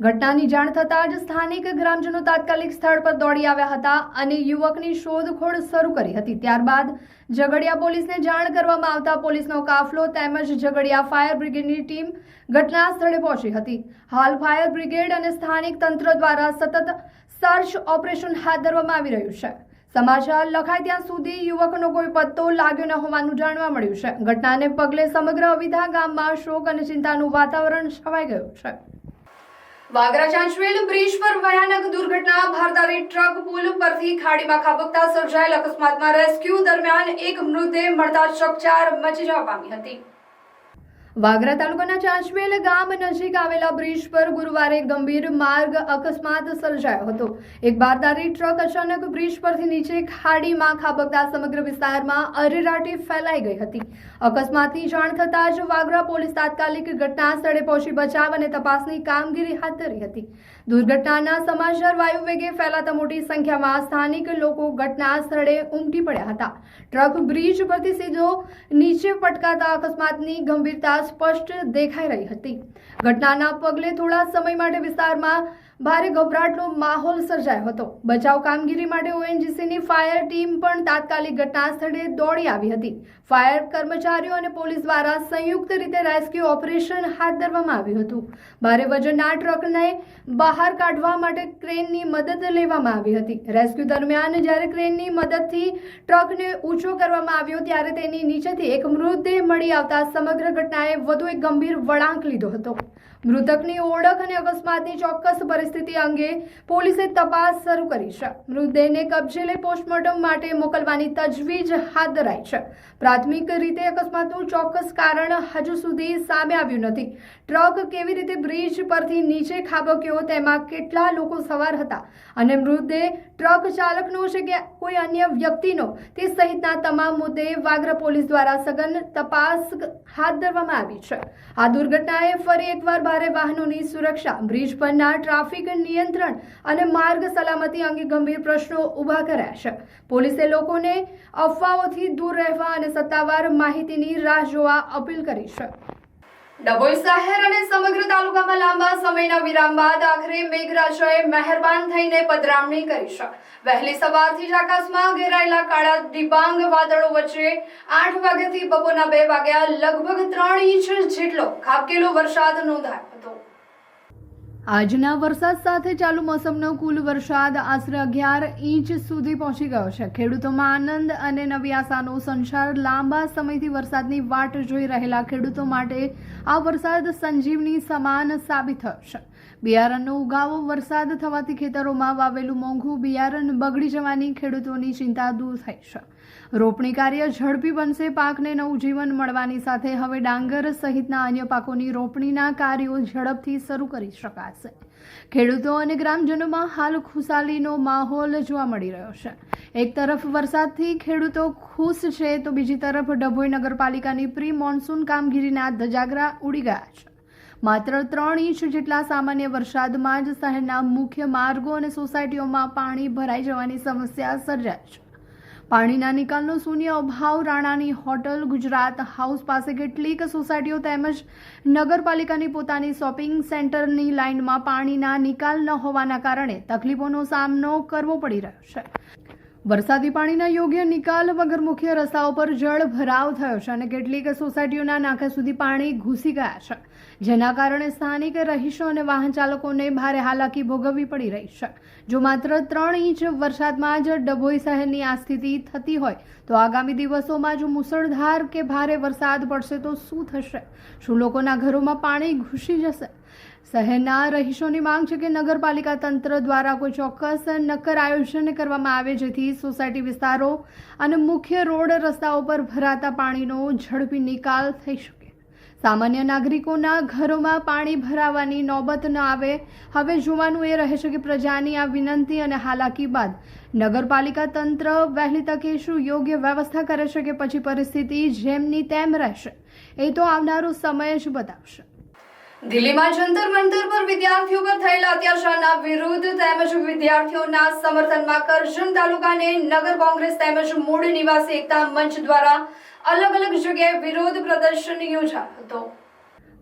ઘટનાની જાણ થતાં જ સ્થાનિક ગ્રામજનો તાત્કાલિક સ્થળ પર દોડી આવ્યા હતા અને યુવકની શોધખોળ શરૂ કરી હતી. ત્યારબાદ ઝઘડિયા પોલીસને જાણ કરવામાં આવતા પોલીસનો કાફલો તેમજ ઝઘડિયા ફાયર બ્રિગેડની ટીમ ઘટના સ્થળે પહોંચી હતી. હાલ ફાયર બ્રિગેડ અને સ્થાનિક તંત્ર દ્વારા સતત સર્ચ ઓપરેશન હાથ ધરવામાં આવી રહ્યું છે. સમાચાર લખાય ત્યાં સુધી યુવકનો કોઈ પત્તો લાગ્યો ન હોવાનું જાણવા મળ્યું છે. ઘટનાને પગલે સમગ્ર અવિધા ગામમાં શોક અને ચિંતાનું વાતાવરણ છવાઈ ગયું છે. વાગરા ચાંચવેલ બ્રિજ પર ભયાનક દુર્ઘટના. ભારદારી ટ્રક પુલ પરથી ખાડીમાં ખાબકતા સર્જાયેલ અકસ્માતમાં રેસ્ક્યુ દરમિયાન એક મૃતદેહ મળતા ચકચાર મચી જવા પામી હતી. વાગરા તાલુકાના ચાંચવેલ ગામ નજીક આવેલા બ્રિજ પર ગુરુવારે ગંભીર માર્ગ અકસ્માત સર્જાયો હતો. એક બારદારી ટ્રક અચાનક બ્રિજ પરથી નીચે ખાડીમાં ખાબકતા સમગ્ર વિસ્તારમાં અરેરાટી ફેલાઈ ગઈ હતી. અકસ્માતની જાણ થતાં જ વાગરા પોલીસ તાત્કાલિક ઘટના સ્થળે પહોંચી બચાવ અને તપાસની કામગીરી હાથ ધરી હતી. દુર્ઘટનાના સમાચાર વાયુવેગે ફેલાતા મોટી સંખ્યામાં સ્થાનિક લોકો ઘટના સ્થળે ઉમટી પડ્યા હતા. ટ્રક બ્રિજ પરથી સીધો નીચે પટકાતા અકસ્માતની ગંભીરતા સ્પષ્ટ દેખાઈ રહી હતી. ઘટનાના પગલે થોડા સમય માટે વિસ્તારમાં ભારે ગભરાટનો માહોલ સર્જાયો હતો. બચાવ કામગીરી માટે ONGCની ફાયર ટીમ પણ તાત્કાલિક ઘટના સ્થળે દોડી આવી હતી. ફાયર કર્મચારીઓ અને પોલીસ દ્વારા સંયુક્ત રીતે રેસ્ક્યુ ઓપરેશન હાથ ધરવામાં આવ્યું હતું. ભારે વજનના ટ્રકને બહાર કાઢવા માટે ક્રેનની મદદ લેવામાં આવી હતી. રેસ્ક્યુ દરમિયાન જ્યારે ક્રેનની મદદથી ટ્રકને ઊંચો કરવામાં આવ્યો ત્યારે તેની નીચેથી એક મૃતદેહ મળી આવતા સમગ્ર ઘટનાએ વધુ એક ગંભીર વળાંક લીધો હતો. મૃતકની ઓળખ અને અકસ્માતની ચોક્કસ પરિસ્થિતિ અંગે પોલીસે તપાસ શરૂ કરી છે. મૃતદેહને કબજે લઈ પોસ્ટમોર્ટમ માટે મોકલવાની તજવીજ હાથ ધરાઈ છે. પ્રાથમિક રીતે અકસ્માતનું ચોક્કસ કારણ હજુ સુધી સામે આવ્યું નથી. ટ્રક કેવી રીતે બ્રિજ પરથી નીચે ખાબક્યો, તેમાં કેટલા લોકો સવાર હતા અને મૃતદેહ ટ્રક ચાલકનો છે કે કોઈ અન્ય વ્યક્તિનો, તે સહિતના તમામ મુદ્દે વાગરા પોલીસ દ્વારા સઘન તપાસ હાથ ધરવામાં આવી છે. આ દુર્ઘટનાએ ફરી એકવાર ભારે વાહનોની સુરક્ષા, બ્રિજ પરના ટ્રાફિક નિયંત્રણ અને માર્ગ સલામતી અંગે ગંભીર પ્રશ્નો ઊભા કર્યા છે. પોલીસે લોકોને અફવાઓથી દૂર રહેવા અને સત્તાવાર માહિતીની રાહ જોવા અપીલ કરી છે. ડભોઈ શહેર અને સમગ્ર તાલુકામાં લાંબા સમયના વિરામ બાદ આખરે મેઘરાજાએ મહેરબાન થઈને પધરામણી કરી છે. વહેલી સવારથી જ આકાશમાં ઘેરાયેલા કાળા ડિબાંગ વાદળો વચ્ચે 8 વાગ્યાથી બપોરના 2 વાગ્યા લગભગ 3 ઇંચ જેટલો ખાબકેલો વરસાદ નોંધાયો હતો. આજના વરસાદ સાથે ચાલુ મોસમનો કુલ વરસાદ આશરે 11 ઇંચ સુધી પહોંચી ગયો છે. ખેડૂતોમાં આનંદ અને નવી આશાનો સંચાર. લાંબા સમયથી વરસાદની વાટ જોઈ રહેલા ખેડૂતો માટે આ વરસાદ સંજીવની સમાન સાબિત થયો છે. બિયારણનો ઉગાવો વરસાદ થવાથી ખેતરોમાં વાવેલું મોંઘું બિયારણ બગડી જવાની ખેડૂતોની ચિંતા દૂર થઈ છે. રોપણી કાર્ય ઝડપી બનશે. પાકને નવું જીવન મળવાની સાથે હવે ડાંગર સહિતના અન્ય પાકોની રોપણીના કાર્યો ઝડપથી શરૂ કરી શકાશે. ખેડૂતો અને ગ્રામજનોમાં હાલ ખુશાલીનો માહોલ જોવા મળી રહ્યો છે. એક તરફ વરસાદથી ખેડૂતો ખુશ છે તો બીજી તરફ ડભોઈ નગરપાલિકાની પ્રી મોન્સૂન કામગીરીના ધજાગરા ઉડી ગયા છે. માત્ર 3 ઇંચ જેટલા સામાન્ય વરસાદમાં જ શહેરના મુખ્ય માર્ગો અને સોસાયટીઓમાં પાણી ભરાઈ જવાની સમસ્યા સર્જાય છે. પાણીના નિકાલનો શૂન્ય અભાવ. રાણાની હોટલ, ગુજરાત હાઉસ પાસે કેટલીક સોસાયટીઓ તેમજ નગરપાલિકાની પોતાની શોપિંગ સેન્ટરની લાઇનમાં પાણીના નિકાલ ન હોવાના કારણે તકલીફોનો સામનો કરવો પડી રહ્યો છે. વરસાદી પાણીના યોગ્ય નિકાલ વગર મુખ્ય રસ્તાઓ પર જળ ભરાવ થયો છે અને કેટલીક સોસાયટીઓના નાકા સુધી પાણી ઘૂસી ગયા છે, જેના કારણે સ્થાનિક રહીશો અને વાહન ચાલકોને ભારે હાલાકી ભોગવવી પડી રહી છે. જો માત્ર 3 ઇંચ વરસાદમાં જ ડભોઈ શહેરની આ સ્થિતિ થતી હોય તો આગામી દિવસોમાં જો મુશળધાર કે ભારે વરસાદ પડશે તો શું થશે? શું લોકોના ઘરોમાં પાણી ઘૂસી જશે? શહેરના રહીશોની માંગ છે કે નગરપાલિકા તંત્ર દ્વારા કોઈ ચોક્કસ નક્કર આયોજન કરવામાં આવે જેથી સોસાયટી વિસ્તારો અને મુખ્ય રોડ રસ્તાઓ પર ભરાતા પાણીનો ઝડપી નિકાલ થઈ શકે. સામાન્ય નાગરિકોના ઘરોમાં પાણી ભરાવાની નોબત ન આવે. હવે જોવાનું એ રહે છે કે પ્રજાની આ વિનંતી અને હાલાકી બાદ નગરપાલિકા તંત્ર વહેલી તકે શું યોગ્ય વ્યવસ્થા કરે છે કે પછી પરિસ્થિતિ જેમની તેમ રહેશે, એ તો આવનારો સમય જ બતાવશે. દિલ્હીમાં જંતર મંતર પર વિદ્યાર્થીઓ પર થયેલા અત્યાચારના વિરુદ્ધ તેમજ વિદ્યાર્થીઓના સમર્થનમાં કરજણ તાલુકાને નગર કોંગ્રેસ તેમજ મૂળ નિવાસી એકતા મંચ દ્વારા અલગ અલગ જગ્યાએ વિરોધ પ્રદર્શન યોજાયો હતો.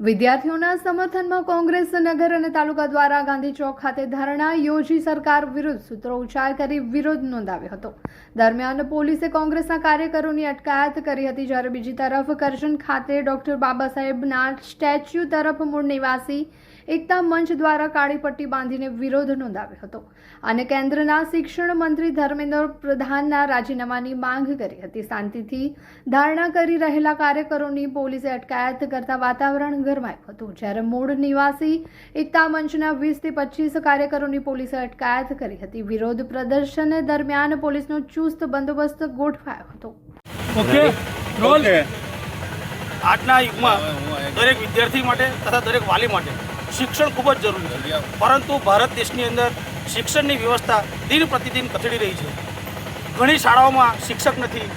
વિદ્યાર્થીઓના સમર્થનમાં કોંગ્રેસ નગર અને તાલુકા દ્વારા ગાંધી ચોક ખાતે ધરણા યોજી સરકાર વિરુદ્ધ સૂત્રોચ્ચાર કરી વિરોધ નોંધાવ્યો હતો. દરમિયાન પોલીસે કોંગ્રેસના કાર્યકરોની અટકાયત કરી હતી, જ્યારે બીજી તરફ કરજણ ખાતે ડોક્ટર બાબા સાહેબના સ્ટેચ્યુ તરફ મૂળ નિવાસી એકતા મંચ દ્વારા કાળી પટ્ટી બાંધીને વિરોધ નોંધાવ્યો હતો અને કેન્દ્રના શિક્ષણ મંત્રી ધર્મેન્દ્ર પ્રધાનના રાજીનામાની માંગ કરી હતી. શાંતિથી ધારણા કરી રહેલા કાર્યકરોની પોલીસે અટકાયત કરતા વાતાવરણ ગરમાયું હતું, જ્યારે મૂળ નિવાસી એકતા મંચના 20 થી 25 કાર્યકરોની પોલીસે અટકાયત કરી હતી. વિરોધ પ્રદર્શન દરમિયાન પોલીસનો ચુસ્ત બંદોબસ્ત ગોઠવાયો હતો. આજના યુગમાં દરેક વિદ્યાર્થી માટે તથા દરેક વાલી માટે શિક્ષણ ખૂબ જ જરૂરી છે, પરંતુ ભારત દેશની અંદર શિક્ષણની વ્યવસ્થા દિન પ્રતિદિન કથળી રહી છે. ઘણી શાળાઓમાં શિક્ષક નથી,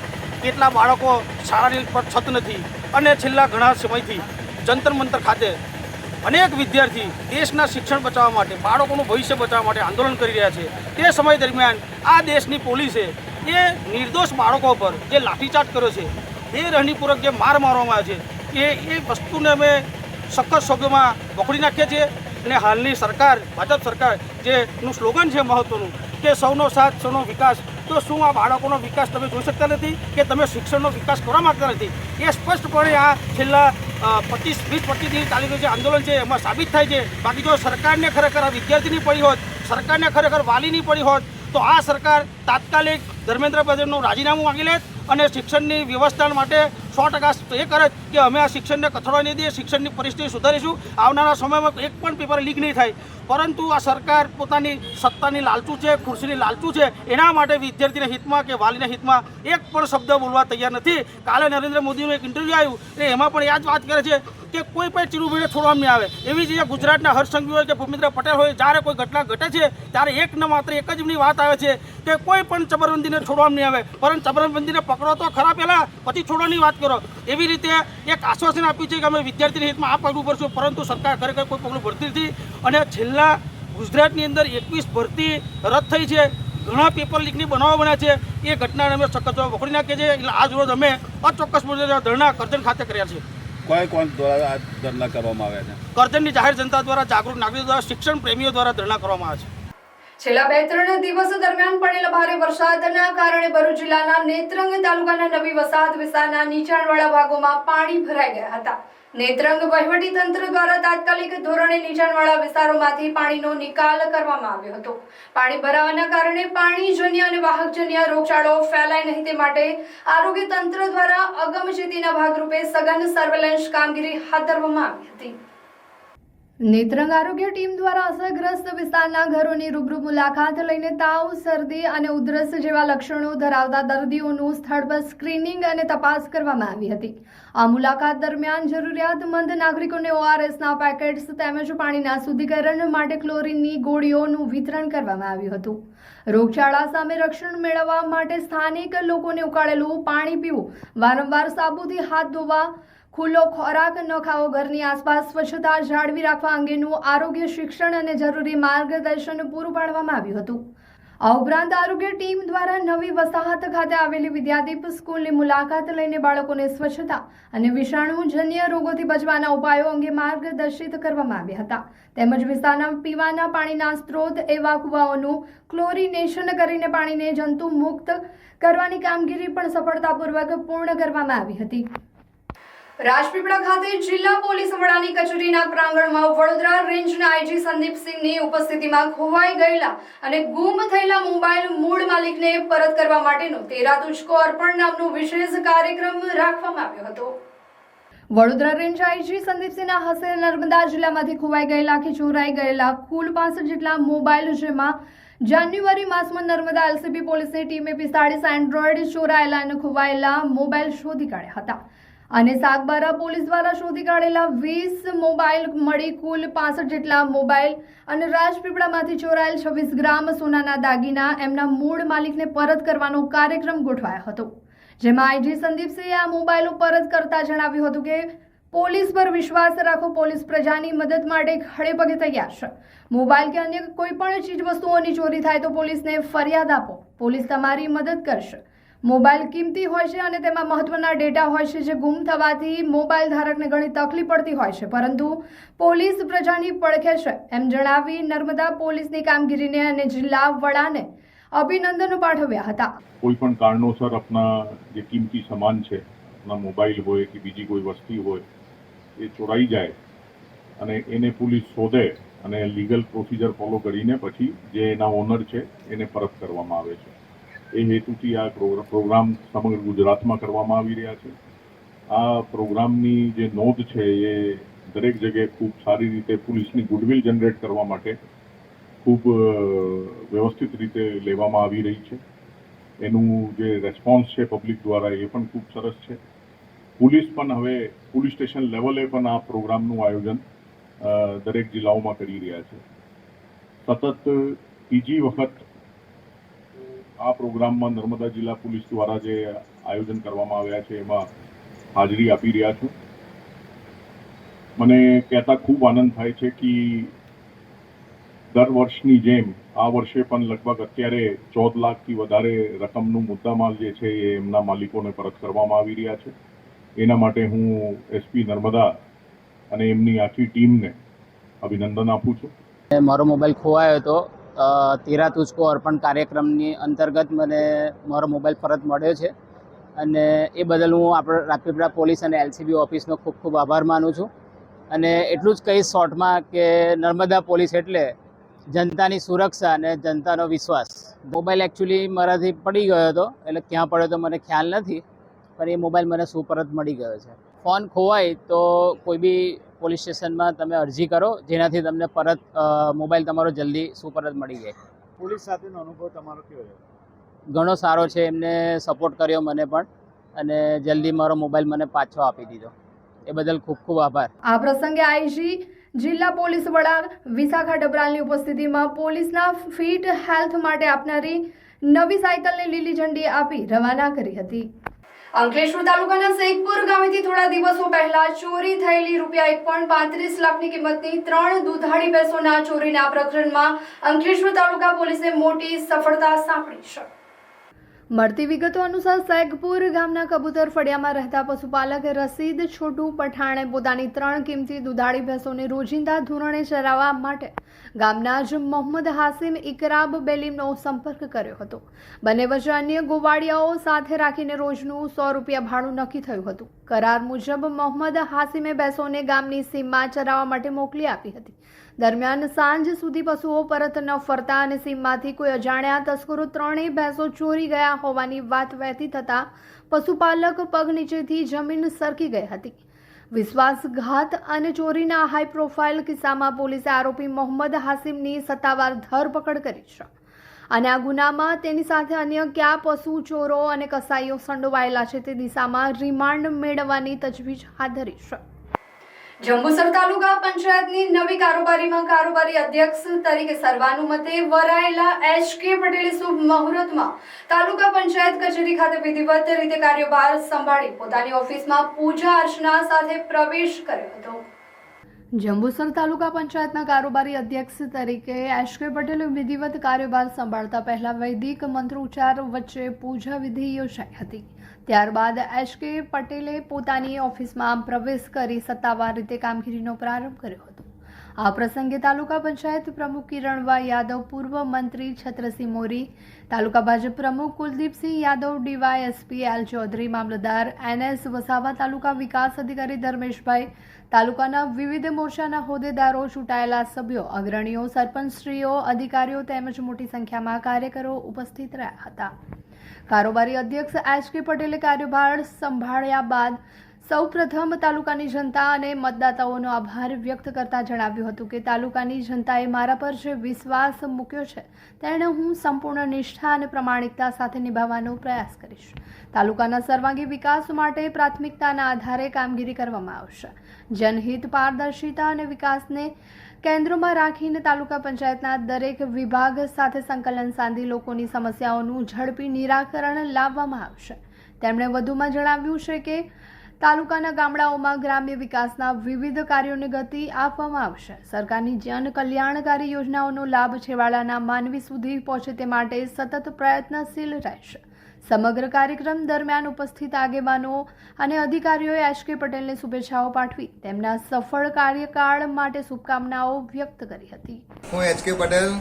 કેટલા બાળકો શાળાની પર છત નથી અને છેલ્લા ઘણા સમયથી જંતર મંતર ખાતે અનેક વિદ્યાર્થી દેશના શિક્ષણ બચાવવા માટે, બાળકોનું ભવિષ્ય બચાવવા માટે આંદોલન કરી રહ્યા છે. તે સમય દરમિયાન આ દેશની પોલીસે એ નિર્દોષ બાળકો પર જે લાઠીચાર્જ કર્યો છે, એ રણનીપૂર્વક જે માર મારવામાં આવે છે, એ વસ્તુને અમે સખત શબ્દોમાં પકડી નાખીએ છીએ. અને હાલની સરકાર, ભાજપ સરકાર, જેનું સ્લોગન છે મહત્વનું કે સૌનો સાથ સૌનો વિકાસ, તો શું આ બાળકોનો વિકાસ તમે જોઈ શકતા નથી કે તમે શિક્ષણનો વિકાસ કરવા માગતા નથી? એ સ્પષ્ટપણે આ છેલ્લા 20-25 દિવસ ચાલી રહ્યું છે આંદોલન છે એમાં સાબિત થાય છે. બાકી જો સરકારને ખરેખર આ વિદ્યાર્થીની પડી હોત, સરકારને ખરેખર વાલીની પડી હોત, તો આ સરકાર તાત્કાલિક ધર્મેન્દ્ર પ્રધાનનું રાજીનામું માંગી લેત અને શિક્ષણની વ્યવસ્થા માટે 100% એ કરે કે અમે આ શિક્ષણને કથળવા નહીં દઈએ, શિક્ષણની પરિસ્થિતિ સુધારીશું, આવનારા સમયમાં એક પણ પેપર લીક નહીં થાય. પરંતુ આ સરકાર પોતાની સત્તાની લાલચું છે, ખુરશીની લાલચું છે, એના માટે વિદ્યાર્થીના હિતમાં કે વાલીના હિતમાં એક પણ શબ્દ બોલવા તૈયાર નથી. કાલે નરેન્દ્ર મોદીનું એક ઇન્ટરવ્યૂ આવ્યું એટલે એમાં પણ આ જ વાત કરે છે કે કોઈ પણ ચીરુભાઈને છોડવામાં નહીં આવે. એવી જ રીતે ગુજરાતના હર્ષ સંઘવી હોય કે ભૂપેન્દ્ર પટેલ હોય, જ્યારે કોઈ ઘટના ઘટે છે ત્યારે એક ન માત્ર એક જ એમની વાત આવે છે કે કોઈ પણ ચબરબંધીને છોડવામાં નહીં આવે, પરંતુ ચબરબંધીને પકડો તો ખરા પહેલાં, પછી છોડવાની વાત કરો. એવી રીતે એક આશ્વાસન આપ્યું છે કે અમે વિદ્યાર્થીના હિતમાં આ પગલું ભરશું, પરંતુ સરકાર ખરેખર કોઈ પગલું ભરતી નથી. અને છેલ્લા ગુજરાતની અંદર 21 ભરતી રદ થઈ છે, ઘણા પેપર લીકની બનાવો બન્યા છે. એ ઘટનાને અમે સખત પકડી નાખીએ છીએ. એટલે આજ રોજ અમે અચોક્કસ મુદ્દે ધરણા કરજણ ખાતે કર્યા છે. કોણ દ્વારા આ ધરણા કરવામાં આવ્યા છે? કરજણની જાહેર જનતા દ્વારા, જાગૃત નાગરિકો દ્વારા, શિક્ષણ પ્રેમીઓ દ્વારા ધરણા કરવામાં આવે છે. છેલ્લા 2-3 દિવસો દરમિયાન પડેલા ભારે વરસાદના કારણે ભરૂચ જિલ્લાના નેત્રંગ તાલુકાના નવી વસાહત વિસ્તારના નીચાણવાળા ભાગોમાં પાણી ભરાઈ ગયા હતા. નેત્રંગ વહીવટી તંત્ર દ્વારા તાત્કાલિક ધોરણે નીચાણવાળા વિસ્તારોમાંથી પાણીનો નિકાલ કરવામાં આવ્યો હતો. પાણી ભરાવાના કારણે પાણીજન્ય અને વાહકજન્ય રોગચાળો ફેલાય નહીં તે માટે આરોગ્ય તંત્ર દ્વારા અગમચેતીના ભાગરૂપે સઘન સર્વેલન્સ કામગીરી હાથ ધરવામાં આવી હતી. નેત્રંગ આરોગ્ય ટીમ દ્વારા અસરગ્રસ્ત વિસ્તારના ઘરોની રૂબરૂ મુલાકાત લઈને તાવ, શરદી અને ઉધરસ જેવા લક્ષણો ધરાવતા દર્દીઓનું સ્થળ પર સ્ક્રીનિંગ અને તપાસ કરવામાં આવી હતી. આ મુલાકાત દરમિયાન જરૂરિયાતમંદ નાગરિકોને ORSના પેકેટ્સ તેમજ પાણીના શુદ્ધિકરણ માટે ક્લોરીનની ગોળીઓનું વિતરણ કરવામાં આવ્યું હતું. રોગચાળા સામે રક્ષણ મેળવવા માટે સ્થાનિક લોકોને ઉકાળેલું પાણી પીવું, વારંવાર સાબુથી હાથ ધોવા, ખુલ્લો ખોરાક ન ખાવો, ઘરની આસપાસ સ્વચ્છતા જાળવી રાખવા અંગેનું આરોગ્ય શિક્ષણ અને જરૂરી માર્ગદર્શન પૂરું પાડવામાં આવ્યું હતું. આ ઉપરાંત આરોગ્ય ટીમ દ્વારા નવી વસાહત ખાતે આવેલી વિદ્યાદીપ સ્કૂલની મુલાકાત લઈને બાળકોને સ્વચ્છતા અને વિષાણુજન્ય રોગોથી બચવાના ઉપાયો અંગે માર્ગદર્શિત કરવામાં આવ્યા હતા. તેમજ વિસ્તારના પીવાના પાણીના સ્ત્રોત એવા કુવાઓનું ક્લોરિનેશન કરીને પાણીને જંતુ મુક્ત કરવાની કામગીરી પણ સફળતાપૂર્વક પૂર્ણ કરવામાં આવી હતી. રાજપીપળા ખાતે જિલ્લા પોલીસ વડાની કચેરીના પ્રાંગણમાં વડોદરા રેન્જના આઈજી સંદીપસિંહની ઉપસ્થિતિમાં ખોવાઈ ગયેલા અને ગુમ થયેલા મોબાઈલ મૂળ માલિકને પરત કરવા માટેનો 13 તુજકો અર્પણ નામનો વિશેષ કાર્યક્રમ રાખવામાં આવ્યો હતો. વડોદરા રેન્જ આઈજી સંદીપસિંહના હસ્તે નર્મદા જિલ્લામાંથી ખોવાઈ ગયેલા કે ચોરાઈ ગયેલા કુલ 65 જેટલા મોબાઈલ, જેમાં જાન્યુઆરી માસમાં નર્મદા LCB પોલીસની ટીમે 45 એન્ડ્રોઈડ ચોરાયેલા અને ખોવાયેલા મોબાઈલ શોધી કાઢ્યા હતા અને સાગબારા પોલીસ દ્વારા શોધી કાઢેલા 20 મોબાઈલ મળી કુલ 65 જેટલા મોબાઈલ અને રાજપીપળામાંથી ચોરાયેલ 26 ગ્રામ સોનાના દાગીના એમના મૂળ માલિકને પરત કરવાનો કાર્યક્રમ ગોઠવાયો હતો. જેમાં આઈજી સંદીપસિંહે આ મોબાઈલો પરત કરતા જણાવ્યું હતું કે પોલીસ પર વિશ્વાસ રાખો, પોલીસ પ્રજાની મદદ માટે ખડે પગે તૈયાર છે. મોબાઈલ કે અન્ય કોઈ પણ ચીજ વસ્તુઓની ચોરી થાય તો પોલીસને ફરિયાદ આપો, પોલીસ તમારી મદદ કરશે. મોબાઈલ કિંમતી હોય છે અને તેમાં મહત્વના ડેટા હોય છે જે ગુમ થવાથી મોબાઈલ ધારકને ઘણી તકલીફ પડતી હોય છે, પરંતુ પોલીસ પ્રજાની પડખે છે એમ જણાવી નર્મદા પોલીસની કામગીરીને અને જિલ્લા વડાને અભિનંદન પાઠવ્યા હતા. કોઈ પણ કારણોસર આપના જે કિંમતી સામાન છે, આપના મોબાઈલ હોય કે બીજી કોઈ વસ્તુ હોય, એ ચોરાઈ જાય અને એને પોલીસ શોધે અને લીગલ પ્રોસિજર ફોલો કરીને પછી જે એના ઓનર છે એને પરત કરવામાં આવે છે. એ હેતુથી આ પ્રોગ્રામ સમગ્ર ગુજરાતમાં કરવામાં આવી રહ્યા છે. આ પ્રોગ્રામની જે નોંધ છે એ દરેક જગ્યાએ ખૂબ સારી રીતે પોલીસની ગુડવિલ જનરેટ કરવા માટે ખૂબ વ્યવસ્થિત રીતે લેવામાં આવી રહી છે. એનું જે રેસ્પોન્સ છે પબ્લિક દ્વારા એ પણ ખૂબ સરસ છે. પોલીસ પણ હવે પોલીસ સ્ટેશન લેવલે પણ આ પ્રોગ્રામનું આયોજન દરેક જિલ્લાઓમાં કરી રહ્યા છે. સતત ત્રીજી વખત આ પ્રોગ્રામમાં નર્મદા જિલ્લા પોલીસ દ્વારા જે આયોજન કરવામાં આવ્યા છે એમાં હાજરી આપી રહ્યા છું. મને કહેતા ખૂબ આનંદ થાય છે કે દર વર્ષની જેમ આ વર્ષે પણ લગભગ અત્યારે 14 લાખથી વધારે રકમનું મુદ્દામાલ જે છે એ એમના માલિકોને પરત કરવામાં આવી રહ્યા છે. એના માટે હું SP નર્મદા અને એમની આખી ટીમને અભિનંદન આપું છું. મારો મોબાઈલ ખોવાયો હતો. 13 તુજકો અર્પણ કાર્યક્રમની અંતર્ગત મને મારો મોબાઈલ પરત મળ્યો છે અને એ બદલ હું આપણે રાજપીપળા પોલીસ અને LCB ઓફિસનો ખૂબ ખૂબ આભાર માનું છું. અને એટલું જ કહીશ શોર્ટમાં કે નર્મદા પોલીસ એટલે જનતાની સુરક્ષા અને જનતાનો વિશ્વાસ. મોબાઈલ એકચ્યુઅલી મારાથી પડી ગયો હતો, એટલે ક્યાં પડ્યો તો મને ખ્યાલ નથી, પણ એ મોબાઈલ મને સુપરત મળી ગયો છે. ફોન ખોવાય તો કોઈ બી પોલીસ સ્ટેશનમાં તમે અરજી કરો, જેનાથી તમને પરત મોબાઈલ તમારો જલ્દી સુપરત મળી જાય. પોલીસ સાથેનો અનુભવ તમારો કેવો રહ્યો? ઘણો સારો છે. એમને સપોર્ટ કર્યો મને પણ અને જલ્દી મારો મોબાઈલ મને પાછો આપી દીધો. એ બદલ ખૂબ ખૂબ આભાર. આ પ્રસંગે આઈજી જિલ્લા પોલીસ વડા વિશાખા ડબરાલની ઉપસ્થિતિમાં પોલીસના ફિટ હેલ્થ માટે આપનારી નવી સાયકલને લીલી ઝંડી આપી રવાના કરી હતી. અંકલેશ્વર તાલુકાના શેખપુર ગામેથી થોડા દિવસો પહેલા ચોરી થયેલી ₹1.35 લાખની કિંમતની 3 દૂધાળી ભેંસોના ચોરીના પ્રકરણમાં અંકલેશ્વર તાલુકા પોલીસે મોટી સફળતા સાંપડી છે. મળતી વિગતો અનુસાર સૈગપુર ગામના કબૂતર ફળિયામાં રહેતા પશુપાલક રસીદ છોટુ પઠાણે પોતાની 3 કિંમતી દુધાળી ભેંસોને રોજિંદા ધોરણે ચરાવવા માટે ગામના જ મોહમ્મદ હાસિમ ઇકરાબ બેલીમનો સંપર્ક કર્યો હતો. બંને વચ્ચે અન્ય ગોવાળિયાઓ સાથે રાખીને રોજનું 100 રૂપિયા ભાડું નક્કી થયું હતું. કરાર મુજબ મોહમ્મદ હાસિમે ભેંસોને ગામની સીમમાં ચરાવવા માટે મોકલી આપી હતી. દરમિયાન સાંજ સુધી પશુઓ પરત ન ફરતા અને સીમમાંથી કોઈ અજાણ્યા તસ્કરો 3 ભેંસો ચોરી ગયા હોવાની વાત વહેતી થતા પશુપાલક પગ નીચેથી જમીન સરકી ગઈ હતી. વિશ્વાસઘાત અને ચોરીના હાઈ પ્રોફાઇલ કિસ્સામાં પોલીસે આરોપી મોહમ્મદ હાસિમની સત્તાવાર ધરપકડ કરી છે અને આ ગુનામાં તેની સાથે અન્ય કયા પશુ ચોરો અને કસાઈઓ સંડોવાયેલા છે તે દિશામાં રિમાન્ડ મેળવવાની તજવીજ હાથ ધરી છે. જંબુસર તાલુકા પંચાયતની નવી કારોબારીમાં કારોબારી અધ્યક્ષ તરીકે સર્વાનુમતે વરાયેલા એચ.કે. પટેલે શુભ મુહૂર્તમાં તાલુકા પંચાયત કચેરી ખાતે વિધિવત રીતે કાર્યભાર સંભાળી પોતાની ઓફિસમાં પૂજા અર્ચના સાથે પ્રવેશ કર્યો હતો. જંબુસર તાલુકા પંચાયતના કારોબારી અધ્યક્ષ તરીકે એચ.કે. પટેલે વિધિવત કાર્યભાર સંભાળતા પહેલા વૈદિક મંત્રોચ્ચાર વચ્ચે પૂજા વિધિ યોજાઈ હતી. ત્યારબાદ એચ.કે. પટેલે પોતાની ઓફિસમાં પ્રવેશ કરી સત્તાવાર રીતે કામગીરીનો પ્રારંભ કર્યો હતો. આ પ્રસંગે તાલુકા પંચાયત પ્રમુખ કિરણવા યાદવ, પૂર્વ મંત્રી છત્રસિંહ મોરી, તાલુકા ભાજપ પ્રમુખ કુલદીપસિંહ યાદવ, ડીવાયએસપી એલ ચૌધરી, મામલતદાર એન.એસ. વસાવા, તાલુકા વિકાસ અધિકારી ધર્મેશભાઈ, તાલુકાના વિવિધ મોરચાના હોદ્દેદારો, ચૂંટાયેલા સભ્યો, અગ્રણીઓ, સરપંચશ્રીઓ, અધિકારીઓ તેમજ મોટી સંખ્યામાં કાર્યકરો ઉપસ્થિત રહ્યા હતા. કારોબારી અધ્યક્ષ એચ.કે. પટેલે કાર્યભાર સંભાળ્યા બાદ સૌપ્રથમ તાલુકાની જનતા અને મતદાતાઓનો આભાર વ્યક્ત કરતા જણાવ્યું હતું કે તાલુકાની જનતાએ મારા પર જે વિશ્વાસ મૂક્યો છે તેને હું સંપૂર્ણ નિષ્ઠા અને પ્રામાણિકતા સાથે નિભાવવાનો પ્રયાસ કરીશ. તાલુકાના સર્વાંગી વિકાસ માટે પ્રાથમિકતાના આધારે કામગીરી કરવામાં આવશે. જનહિત, પારદર્શિતા અને વિકાસને કેન્દ્રમાં રાખીને તાલુકા પંચાયતના દરેક વિભાગ સાથે સંકલન સાધી લોકોની સમસ્યાઓનું ઝડપી નિરાકરણ લાવવામાં આવશે. તેમણે વધુમાં જણાવ્યું છે કે તાલુકાના ગામડાઓમાં ગ્રામ્ય વિકાસના વિવિધ કાર્યોને ગતિ આપવામાં આવશે. સરકારની જન કલ્યાણકારી યોજનાઓનો લાભ છેવાડાના માનવી સુધી પહોંચે તે માટે સતત પ્રયત્નશીલ રહેશે. સમગ્ર કાર્યક્રમ દરમિયાન ઉપસ્થિત આગેવાનો અને અધિકારીઓએ એચ.કે. પટેલને શુભેચ્છાઓ પાઠવી તેમના સફળ કાર્યકાળ માટે શુભકામનાઓ વ્યક્ત કરી હતી. હું એચ.કે. પટેલ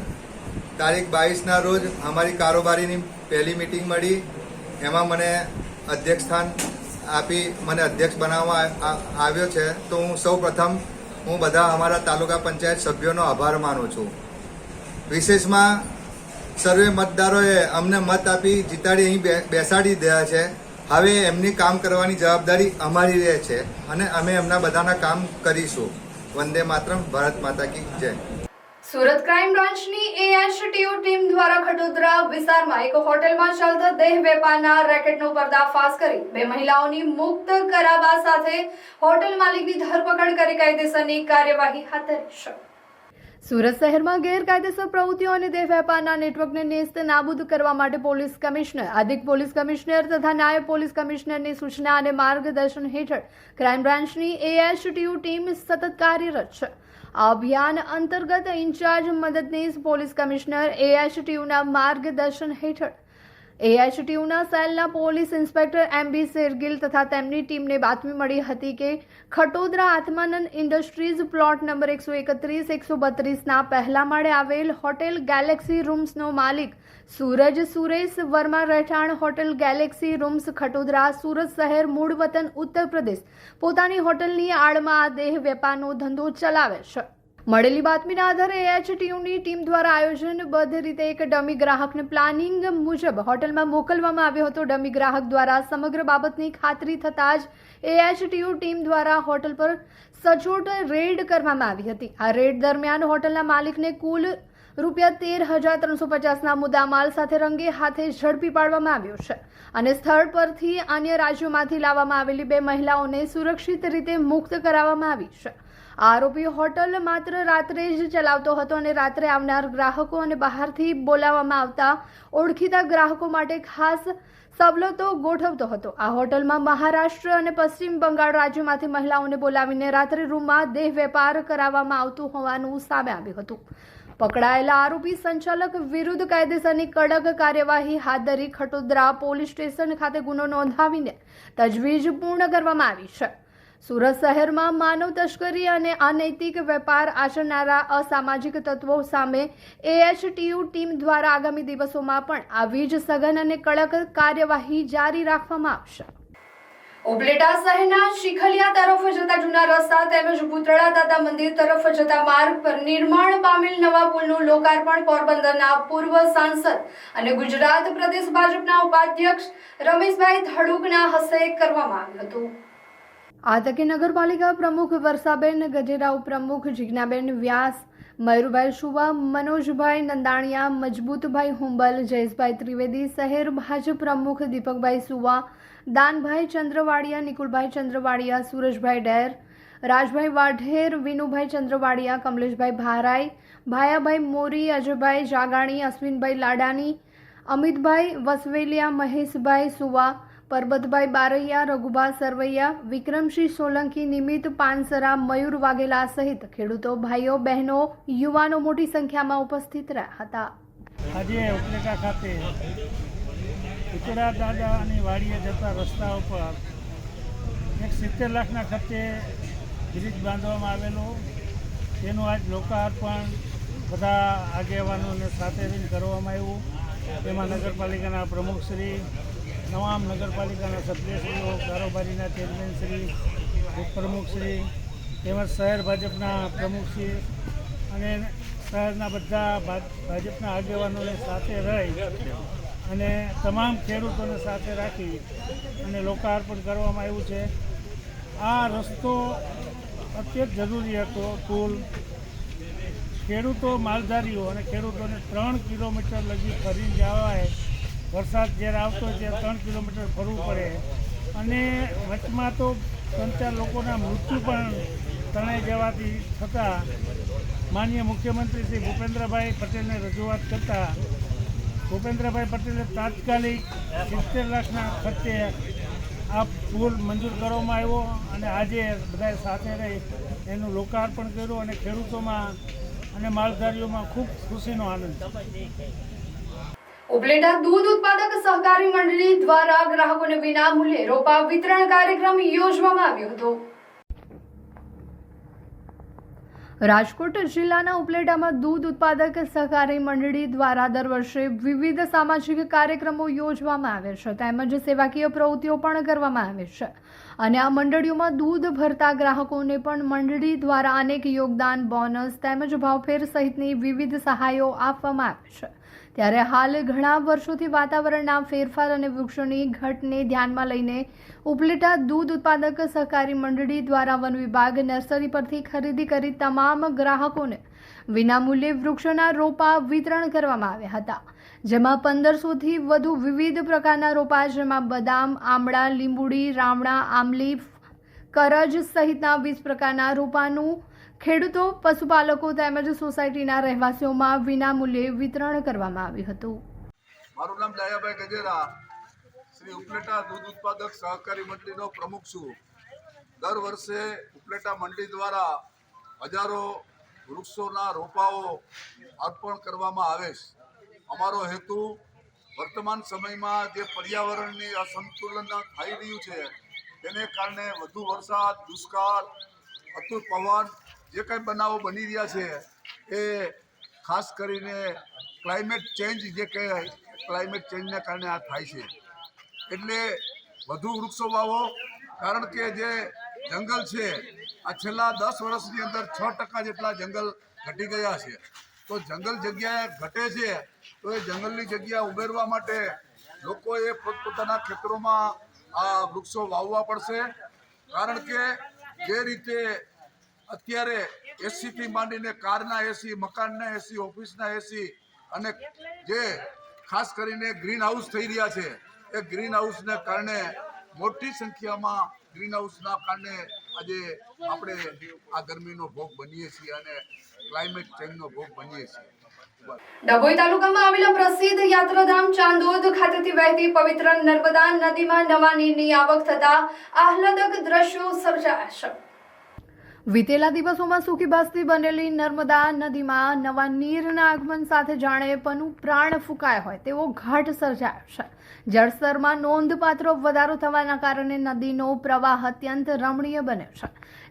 તારીખ 22ના રોજ અમારી કારોબારીની પહેલી મીટિંગ મળી. એમાં મને અધ્યક્ષ સ્થાન આપી મને અધ્યક્ષ બનાવવામાં આવ્યો છે. તો હું સૌ પ્રથમ બધા અમારા તાલુકા પંચાયત સભ્યોનો આભાર માનું છું. વિશેષમાં સર્વે મતદારોએ અમને મત આપી જીતાડી અહીં બેસાડી દયા છે. હવે એમની કામ કરવાની જવાબદારી અમારી રહે છે અને અમે એમના બધાના કામ કરીશું. વંદે માતરમ. ભારત માતા કી જય. સુરત ક્રાઇમ બ્રાન્ચની એએચટીયુ ટીમ દ્વારા ખટોદરા વિસ્તારમાં એક હોટેલમાં ચાલતા દેહ વેપારના રેકેટનો પર્દાફાશ કરી 2 મહિલાઓની મુક્ત કરાવવા સાથે હોટેલ માલિકની ધરપકડ કરી કાયદેસરની કાર્યવાહી હાથ ધરી છે. સુરત શહેરમાં ગેરકાયદેસર પ્રવૃત્તિઓ અને દેહ વેપારના નેટવર્કને નેસ્ત નાબૂદ કરવા માટે પોલીસ કમિશનર, અધિક પોલીસ કમિશનર તથા નાયબ પોલીસ કમિશનરની સૂચના અને માર્ગદર્શન હેઠળ ક્રાઇમ બ્રાન્ચની એએચટીયુ ટીમ સતત કાર્યરત છે. આ અભિયાન અંતર્ગત ઇન્ચાર્જ મદદનીશ પોલીસ કમિશનર એએચટીયુના માર્ગદર્શન હેઠળ એએચટીયુના સેલના પોલીસ ઇન્સ્પેક્ટર એમ.બી. શેરગીલ તથા તેમની ટીમને બાતમી મળી હતી કે Khatodara Atmanand industries plot number 131-132ના પહેલા માળે આવેલ હોટેલ ગેલેક્સી રૂમ્સનો માલિક સૂરજ સુરેશ વર્મા રહેઠાણ hotel Galaxy rooms Khatodara Surat શહેર મૂળ વતન ઉત્તર પ્રદેશ પોતાની હોટલની આડમાં આ દેહ વેપારનો ધંધો ચલાવે છે. મળેલી બાતમીના આધારે એએચટીયુની ટીમ દ્વારા આયોજનબદ્ધ રીતે એક ડમી ગ્રાહકને પ્લાનિંગ મુજબ હોટલમાં મોકલવામાં આવ્યો હતો. ડમી ગ્રાહક દ્વારા સમગ્ર બાબતની ખાતરી થતાં જ એએચટીયુ ટીમ દ્વારા હોટલ પર સચોટ રેડ કરવામાં આવી હતી. આ રેડ દરમિયાન હોટલના માલિકને કુલ ₹13,350ના મુદ્દામાલ સાથે રંગે હાથે ઝડપી પાડવામાં આવ્યો છે અને સ્થળ પરથી અન્ય રાજ્યોમાંથી લાવવામાં આવેલી 2 મહિલાઓને સુરક્ષિત રીતે મુક્ત કરાવવામાં આવી છે. આરોપી હોટલ માત્ર રાત્રે જ ચલાવતો હતો અને રાત્રે આવનાર ગ્રાહકો અને બહારથી બોલાવવામાં આવતા ઓળખીતા ગ્રાહકો માટે ખાસ સવલતો ગોઠવતો હતો. આ હોટલમાં મહારાષ્ટ્ર અને પશ્ચિમ બંગાળ રાજ્યોમાંથી મહિલાઓને બોલાવીને રાત્રે રૂમમાં દેહ વેપાર કરાવવામાં આવતું હોવાનું સામે આવ્યું હતું. પકડાયેલા આરોપી સંચાલક વિરુદ્ધ કાયદેસરની કડક કાર્યવાહી હાથ ધરી ખટોદરા પોલીસ સ્ટેશન ખાતે ગુનો નોંધાવીને તજવીજ પૂર્ણ કરવામાં આવી છે. સુરત શહેરમાં માનવ તસ્કરી અને અનૈતિક વેપાર આચરનારા અસામાજિક તત્વો સામે AHTU ટીમ દ્વારા આગામી દિવસોમાં પણ આવી જ સઘન અને કડક કાર્યવાહી જારી રાખવામાં આવશે. ઉપલેટા શહેરના શીખલિયા તરફ જતા જૂના રસ્તા તેમજ ભૂતળા દાદા મંદિર તરફ જતા માર્ગ પર નિર્માણ પામેલ નવા પુલનું લોકાર્પણ પોરબંદરના પૂર્વ સાંસદ અને ગુજરાત પ્રદેશ ભાજપના ઉપાધ્યક્ષ રમેશભાઈ ધડુકના હસ્તે કરવામાં આવ્યું હતું. આ તકે નગરપાલિકા પ્રમુખ વર્ષાબેન ગજેરા, ઉપપ્રમુખ જીજ્ઞાબેન વ્યાસ, મયુરભાઈ શુવા, મનોજભાઈ નંદાણીયા, મજબૂતભાઈ હુંબલ, જયેશભાઈ ત્રિવેદી, શહેર ભાજપ પ્રમુખ દીપકભાઈ સુવા, દાનભાઈ ચંદ્રવાડિયા, નિકુલભાઈ ચંદ્રવાડિયા, સુરેશભાઈ ડેર, રાજભાઈ વાઢેર, વિનુભાઈ ચંદ્રવાડિયા, કમલેશભાઈ ભારાઈ, ભાયાભાઈ મોરી, અજયભાઈ જાગાણી, અશ્વિનભાઈ લાડાની, અમિતભાઈ વસવેલિયા, મહેશભાઈ સુવા, પરબતભાઈ બારૈયા, રઘુભા સરવૈયા, વિક્રમસિંહ સોલંકી, નિમિત પાનસરા, મયુર વાઘેલા સહિત ખેડૂતો, ભાઈઓ બહેનો, યુવાનો મોટી સંખ્યામાં ઉપસ્થિત રહ્યા હતા. આજે ઉપલેટા ખાતે ભૂતળા દાદાની વાડીએ જતા રસ્તા ઉપર 70 લાખના ખર્ચે બ્રિજ બાંધવામાં આવેલો, તેનું આજ લોકાર્પણ બધા આગેવાનોને સાથે રહીને કરવામાં આવ્યું. તેમાં નગરપાલિકાના પ્રમુખશ્રી, તમામ નગરપાલિકાના સભ્યશ્રીઓ, કારોબારીના ચેરમેનશ્રી, ઉપપ્રમુખશ્રી તેમજ શહેર ભાજપના પ્રમુખશ્રી અને શહેરના બધા ભાજપના આગેવાનોને સાથે રહી અને તમામ ખેડૂતોને સાથે રાખી અને લોકાર્પણ કરવામાં આવ્યું છે. આ રસ્તો અત્યંત જરૂરી હતો. પુલ ખેડૂતો, માલધારીઓ અને ખેડૂતોને 3 કિલોમીટર લગી ફરીને જવાય. વરસાદ જ્યારે આવતો હોય ત્યારે 3 કિલોમીટર ફરવું પડે અને વચમાં તો 3-4 લોકોના મૃત્યુ પણ તણાઈ જવાથી છતાં માનનીય મુખ્યમંત્રી શ્રી ભૂપેન્દ્રભાઈ પટેલને રજૂઆત કરતાં ભૂપેન્દ્રભાઈ પટેલે તાત્કાલિક 70 લાખના ખર્ચે આ પુલ મંજૂર કરવામાં આવ્યો અને આજે બધાએ સાથે રહી એનું લોકાર્પણ કર્યું અને ખેડૂતોમાં અને માલધારીઓમાં ખૂબ ખુશીનો આનંદ છે. ઉપલેટા દૂધ ઉત્પાદક સહકારી મંડળી દ્વારા ગ્રાહકોને વિના મૂલ્યે રોપા વિતરણ કાર્યક્રમ યોજવામાં આવ્યો હતો. રાજકોટ જિલ્લાના ઉપલેટામાં દૂધ ઉત્પાદક સહકારી મંડળી દ્વારા દર વર્ષે વિવિધ સામાજિક કાર્યક્રમો યોજવામાં આવે છે તેમજ સેવાકીય પ્રવૃત્તિઓ પણ કરવામાં આવે છે અને આ મંડળીઓમાં દૂધ ભરતા ગ્રાહકોને પણ મંડળી દ્વારા અનેક યોગદાન, બોનસ તેમજ ભાવફેર સહિતની વિવિધ સહાયો આપવામાં આવે છે. ત્યારે હાલ ઘણા વર્ષોથી વાતાવરણના ફેરફાર અને વૃક્ષોની ઘટને ધ્યાનમાં લઈને ઉપલેટા દૂધ ઉત્પાદક સહકારી મંડળી દ્વારા વન વિભાગ નર્સરી પરથી ખરીદી કરી તમામ ગ્રાહકોને વિનામૂલ્યે વૃક્ષોના રોપા વિતરણ કરવામાં આવ્યા હતા. જેમાં 1500થી વધુ વિવિધ પ્રકારના રોપા જેમાં બદામ, આમળા, લીંબુડી, રામણા, આમલી, કરજ સહિતના 20 પ્રકારના રોપાનું ખેડૂતો, પશુપાલકો તેમજ સોસાયટીના રહેવાસીઓમાં વિનામૂલ્યે વિતરણ કરવામાં આવ્યું હતું. મારું નામ દયાભાઈ ગજેરા, શ્રી ઉપલેટા દૂધ ઉત્પાદક સહકારી મંડળીનો પ્રમુખ છું. દર વર્ષે ઉપલેટા મંડળી દ્વારા હજારો વૃક્ષોના રોપાઓ અર્પણ કરવામાં આવે છે. અમારો હેતુ વર્તમાન સમયમાં જે પર્યાવરણની અસંતુલન થઈ રહ્યું છે તેને કારણે વધુ વરસાદ, દુષ્કાળ, અતુલ પવન જે કંઈ બનાવો બની રહ્યા છે એ ખાસ કરીને ક્લાઇમેટ ચેન્જ જે કહેવાય, ક્લાઇમેટ ચેન્જને કારણે આ થાય છે. એટલે વધુ વૃક્ષો વાવો, કારણ કે જે જંગલ છે આ છેલ્લા 10 વર્ષની અંદર 6% જેટલા જંગલ ઘટી ગયા છે. તો જંગલ જગ્યાએ ઘટે છે તો એ જંગલની જગ્યા ઉમેરવા માટે લોકોએ પોતપોતાના ખેતરોમાં આ વૃક્ષો વાવવા પડશે. કારણ કે જે રીતે અત્યારે એસીથી માંડીને કારના એસી, મકાનના એસી, ઓફિસના એસી અને જે ખાસ કરીને ગ્રીન હાઉસ થઈ રહ્યા છે એ ગ્રીન હાઉસને કારણે મોટી સંખ્યામાં ગ્રીન હાઉસના કારણે આજે આપણે આ ગરમીનો ભોગ બનીએ છીએ અને ક્લાઇમેટ ચેન્જનો ભોગ બનીએ છીએ. ડભોઈ તાલુકામાં આવેલા પ્રસિદ્ધ યાત્રાધામ ચાંદોદ ખાતેથી વહેતી પવિત્ર નર્મદા નદીમાં નવા નીરની આવક થતા આહલાદક દ્રશ્યો સર્જાયા છે. વિતેલા દિવસોમાં સૂકી ભાસતી બનેલી નર્મદા નદીમાં નવા નીરના આગમન સાથે જાણે પનું પ્રાણ ફૂંકાય હોય તેવો ઘાટ સર્જાયો છે. જળસ્તરમાં નોંધપાત્ર વધારો થવાના કારણે નદીનો પ્રવાહ અત્યંત રમણીય બન્યો છે,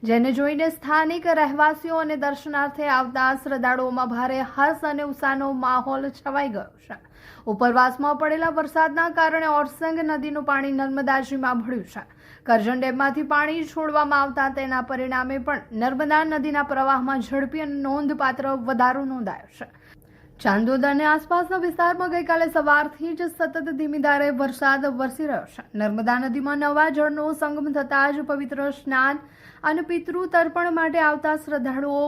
જેને જોઈને સ્થાનિક રહેવાસીઓ અને દર્શનાર્થે આવતા શ્રદ્ધાળુઓમાં ભારે હર્ષ અને ઉત્સાહનો માહોલ છવાઈ ગયો છે. ઉપરવાસમાં પડેલા વરસાદના કારણે ઓરસંગ નદીનું પાણી નર્મદાજીમાં ભળ્યું છે. કરજણ ડેમમાંથી પાણી છોડવામાં આવતા તેના પરિણામે પણ નર્મદા નદીના પ્રવાહમાં ઝડપી અને નોંધપાત્ર વધારો નોંધાયો છે. ચાંદોદ અને આસપાસના વિસ્તારમાં ગઈકાલે સવારથી જ સતત ધીમી ધારે વરસાદ વરસી રહ્યો છે. નર્મદા નદીમાં નવા જળનો સંગમ થતાં જ પવિત્ર સ્નાન અને પિતૃ તર્પણ માટે આવતા શ્રદ્ધાળુઓ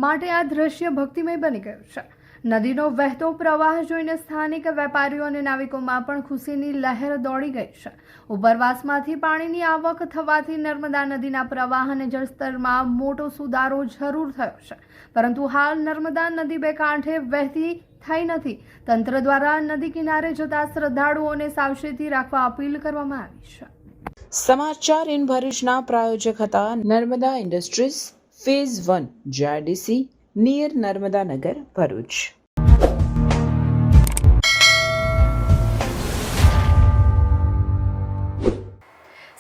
માટે આ દ્રશ્ય ભક્તિમય બની ગયું છે. નદીનો વહેતો પ્રવાહ જોઈને સ્થાનિક વેપારીઓ અને નાવિકોમાં પણ ખુશીની લહેર દોડી ગઈ છે. ઉપરવાસમાંથી પાણીની આવક થવાથી નર્મદા નદીના પ્રવાહ અને જળસ્તરમાં મોટો સુધારો જરૂર થયો છે, પરંતુ હાલ નર્મદા નદી બે કાંઠે વહેતી થઈ નથી. તંત્ર દ્વારા નદી કિનારે જતા શ્રદ્ધાળુઓને સાવચેતી રાખવા અપીલ કરવામાં આવી છે. સમાચાર ઇન ભરૂચના પ્રાયોજક હતા Narmada industries phase 1 JIDC near Narmada Nagar Bharuch.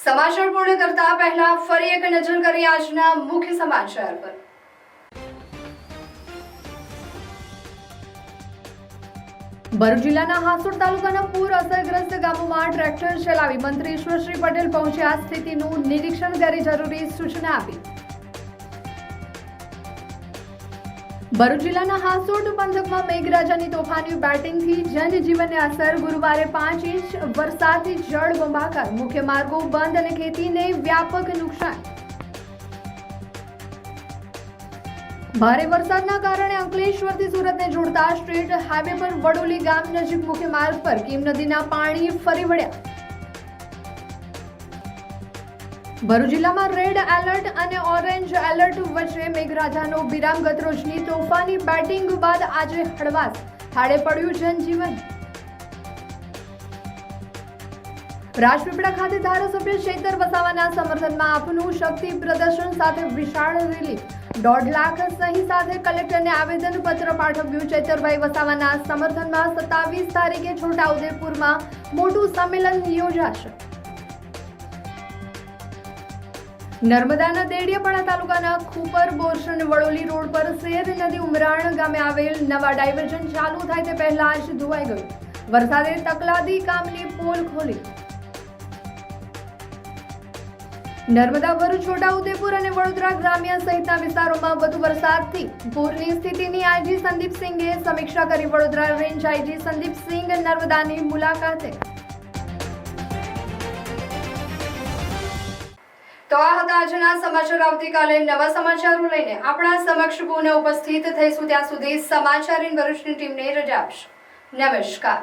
સમાચાર પૂર્ણ કરતા પહેલા ફરી એક નજર કરીએ આજના મુખ્ય સમાચાર પર. ભરૂચ જિલ્લાના હાસોડ તાલુકાના પૂર અસરગ્રસ્ત ગામોમાં ટ્રેક્ટર ચલાવી મંત્રી ઈશ્વરસિંહ પટેલ પહોંચ્યા, સ્થિતિનું નિરીક્ષણ કરી જરૂરી સૂચના આપી. ભરૂચ જિલ્લાના હાસોડ પંથકમાં મેઘરાજાની તોફાની બેટિંગથી જનજીવનને અસર. ગુરુવારે 5 ઇંચ વરસાદથી જળબંબાકાર, મુખ્ય માર્ગો બંધ અને ખેતીને વ્યાપક નુકસાન. ભારે વરસાદના કારણે અંકલેશ્વરથી સુરતને જોડતા સ્ટેટ હાઈવે પર વડોલી ગામ નજીક મુખ્ય માર્ગ પર કીમ નદીના પાણી ફરી વળ્યા. ભરૂચ જિલ્લામાં રેડ એલર્ટ અને ઓરેન્જ એલર્ટ વચ્ચે મેઘરાજાનો વિરામ. ગતરોજની તોફાની બેટિંગ બાદ આજે હળવાશ, થાળે પડ્યું જનજીવન. રાજપીપળા ખાતે ધારાસભ્ય ચૈતર વસાવાના સમર્થનમાં આપનું શક્તિ પ્રદર્શન સાથે વિશાળ રેલી. 1.5 લાખ સહી સાથે કલેક્ટરને આવેદનપત્ર પાઠવ્યું. ચૈતરભાઈ વસાવાના સમર્થનમાં 27 તારીખે છોટાઉદેપુરમાં મોટું સંમેલન યોજાશે. નર્મદાના દેડિયાપાડા તાલુકાના ખુપર બોરસણ વડોલી રોડ પર શેર નદી ઉમરાણ ગામે આવેલ નવા ડાયવર્ઝન ચાલુ થાય તે પહેલા જ ધોવાઈ ગયું. વરસાદે તકલાદી કામની પોલ ખોલી. નર્મદા, ભરૂચ, છોટાઉદેપુર અને વડોદરા ગ્રામ્ય સહિતના વિસ્તારોમાં વધુ વરસાદથી પૂરની સ્થિતિની આઈજી સંદીપસિંઘે સમીક્ષા કરી. વડોદરા રેન્જ આઈજી સંદીપસિંઘ નર્મદાની મુલાકાતે. તો આ હતા આજના સમાચાર. આવતીકાલે નવા સમાચારો લઈને આપણા સમક્ષ પુનઃ ઉપસ્થિત થઈશું. ત્યાં સુધી સમાચાર ઇન ભરૂચની ટીમને રજા આપશે. નમસ્કાર.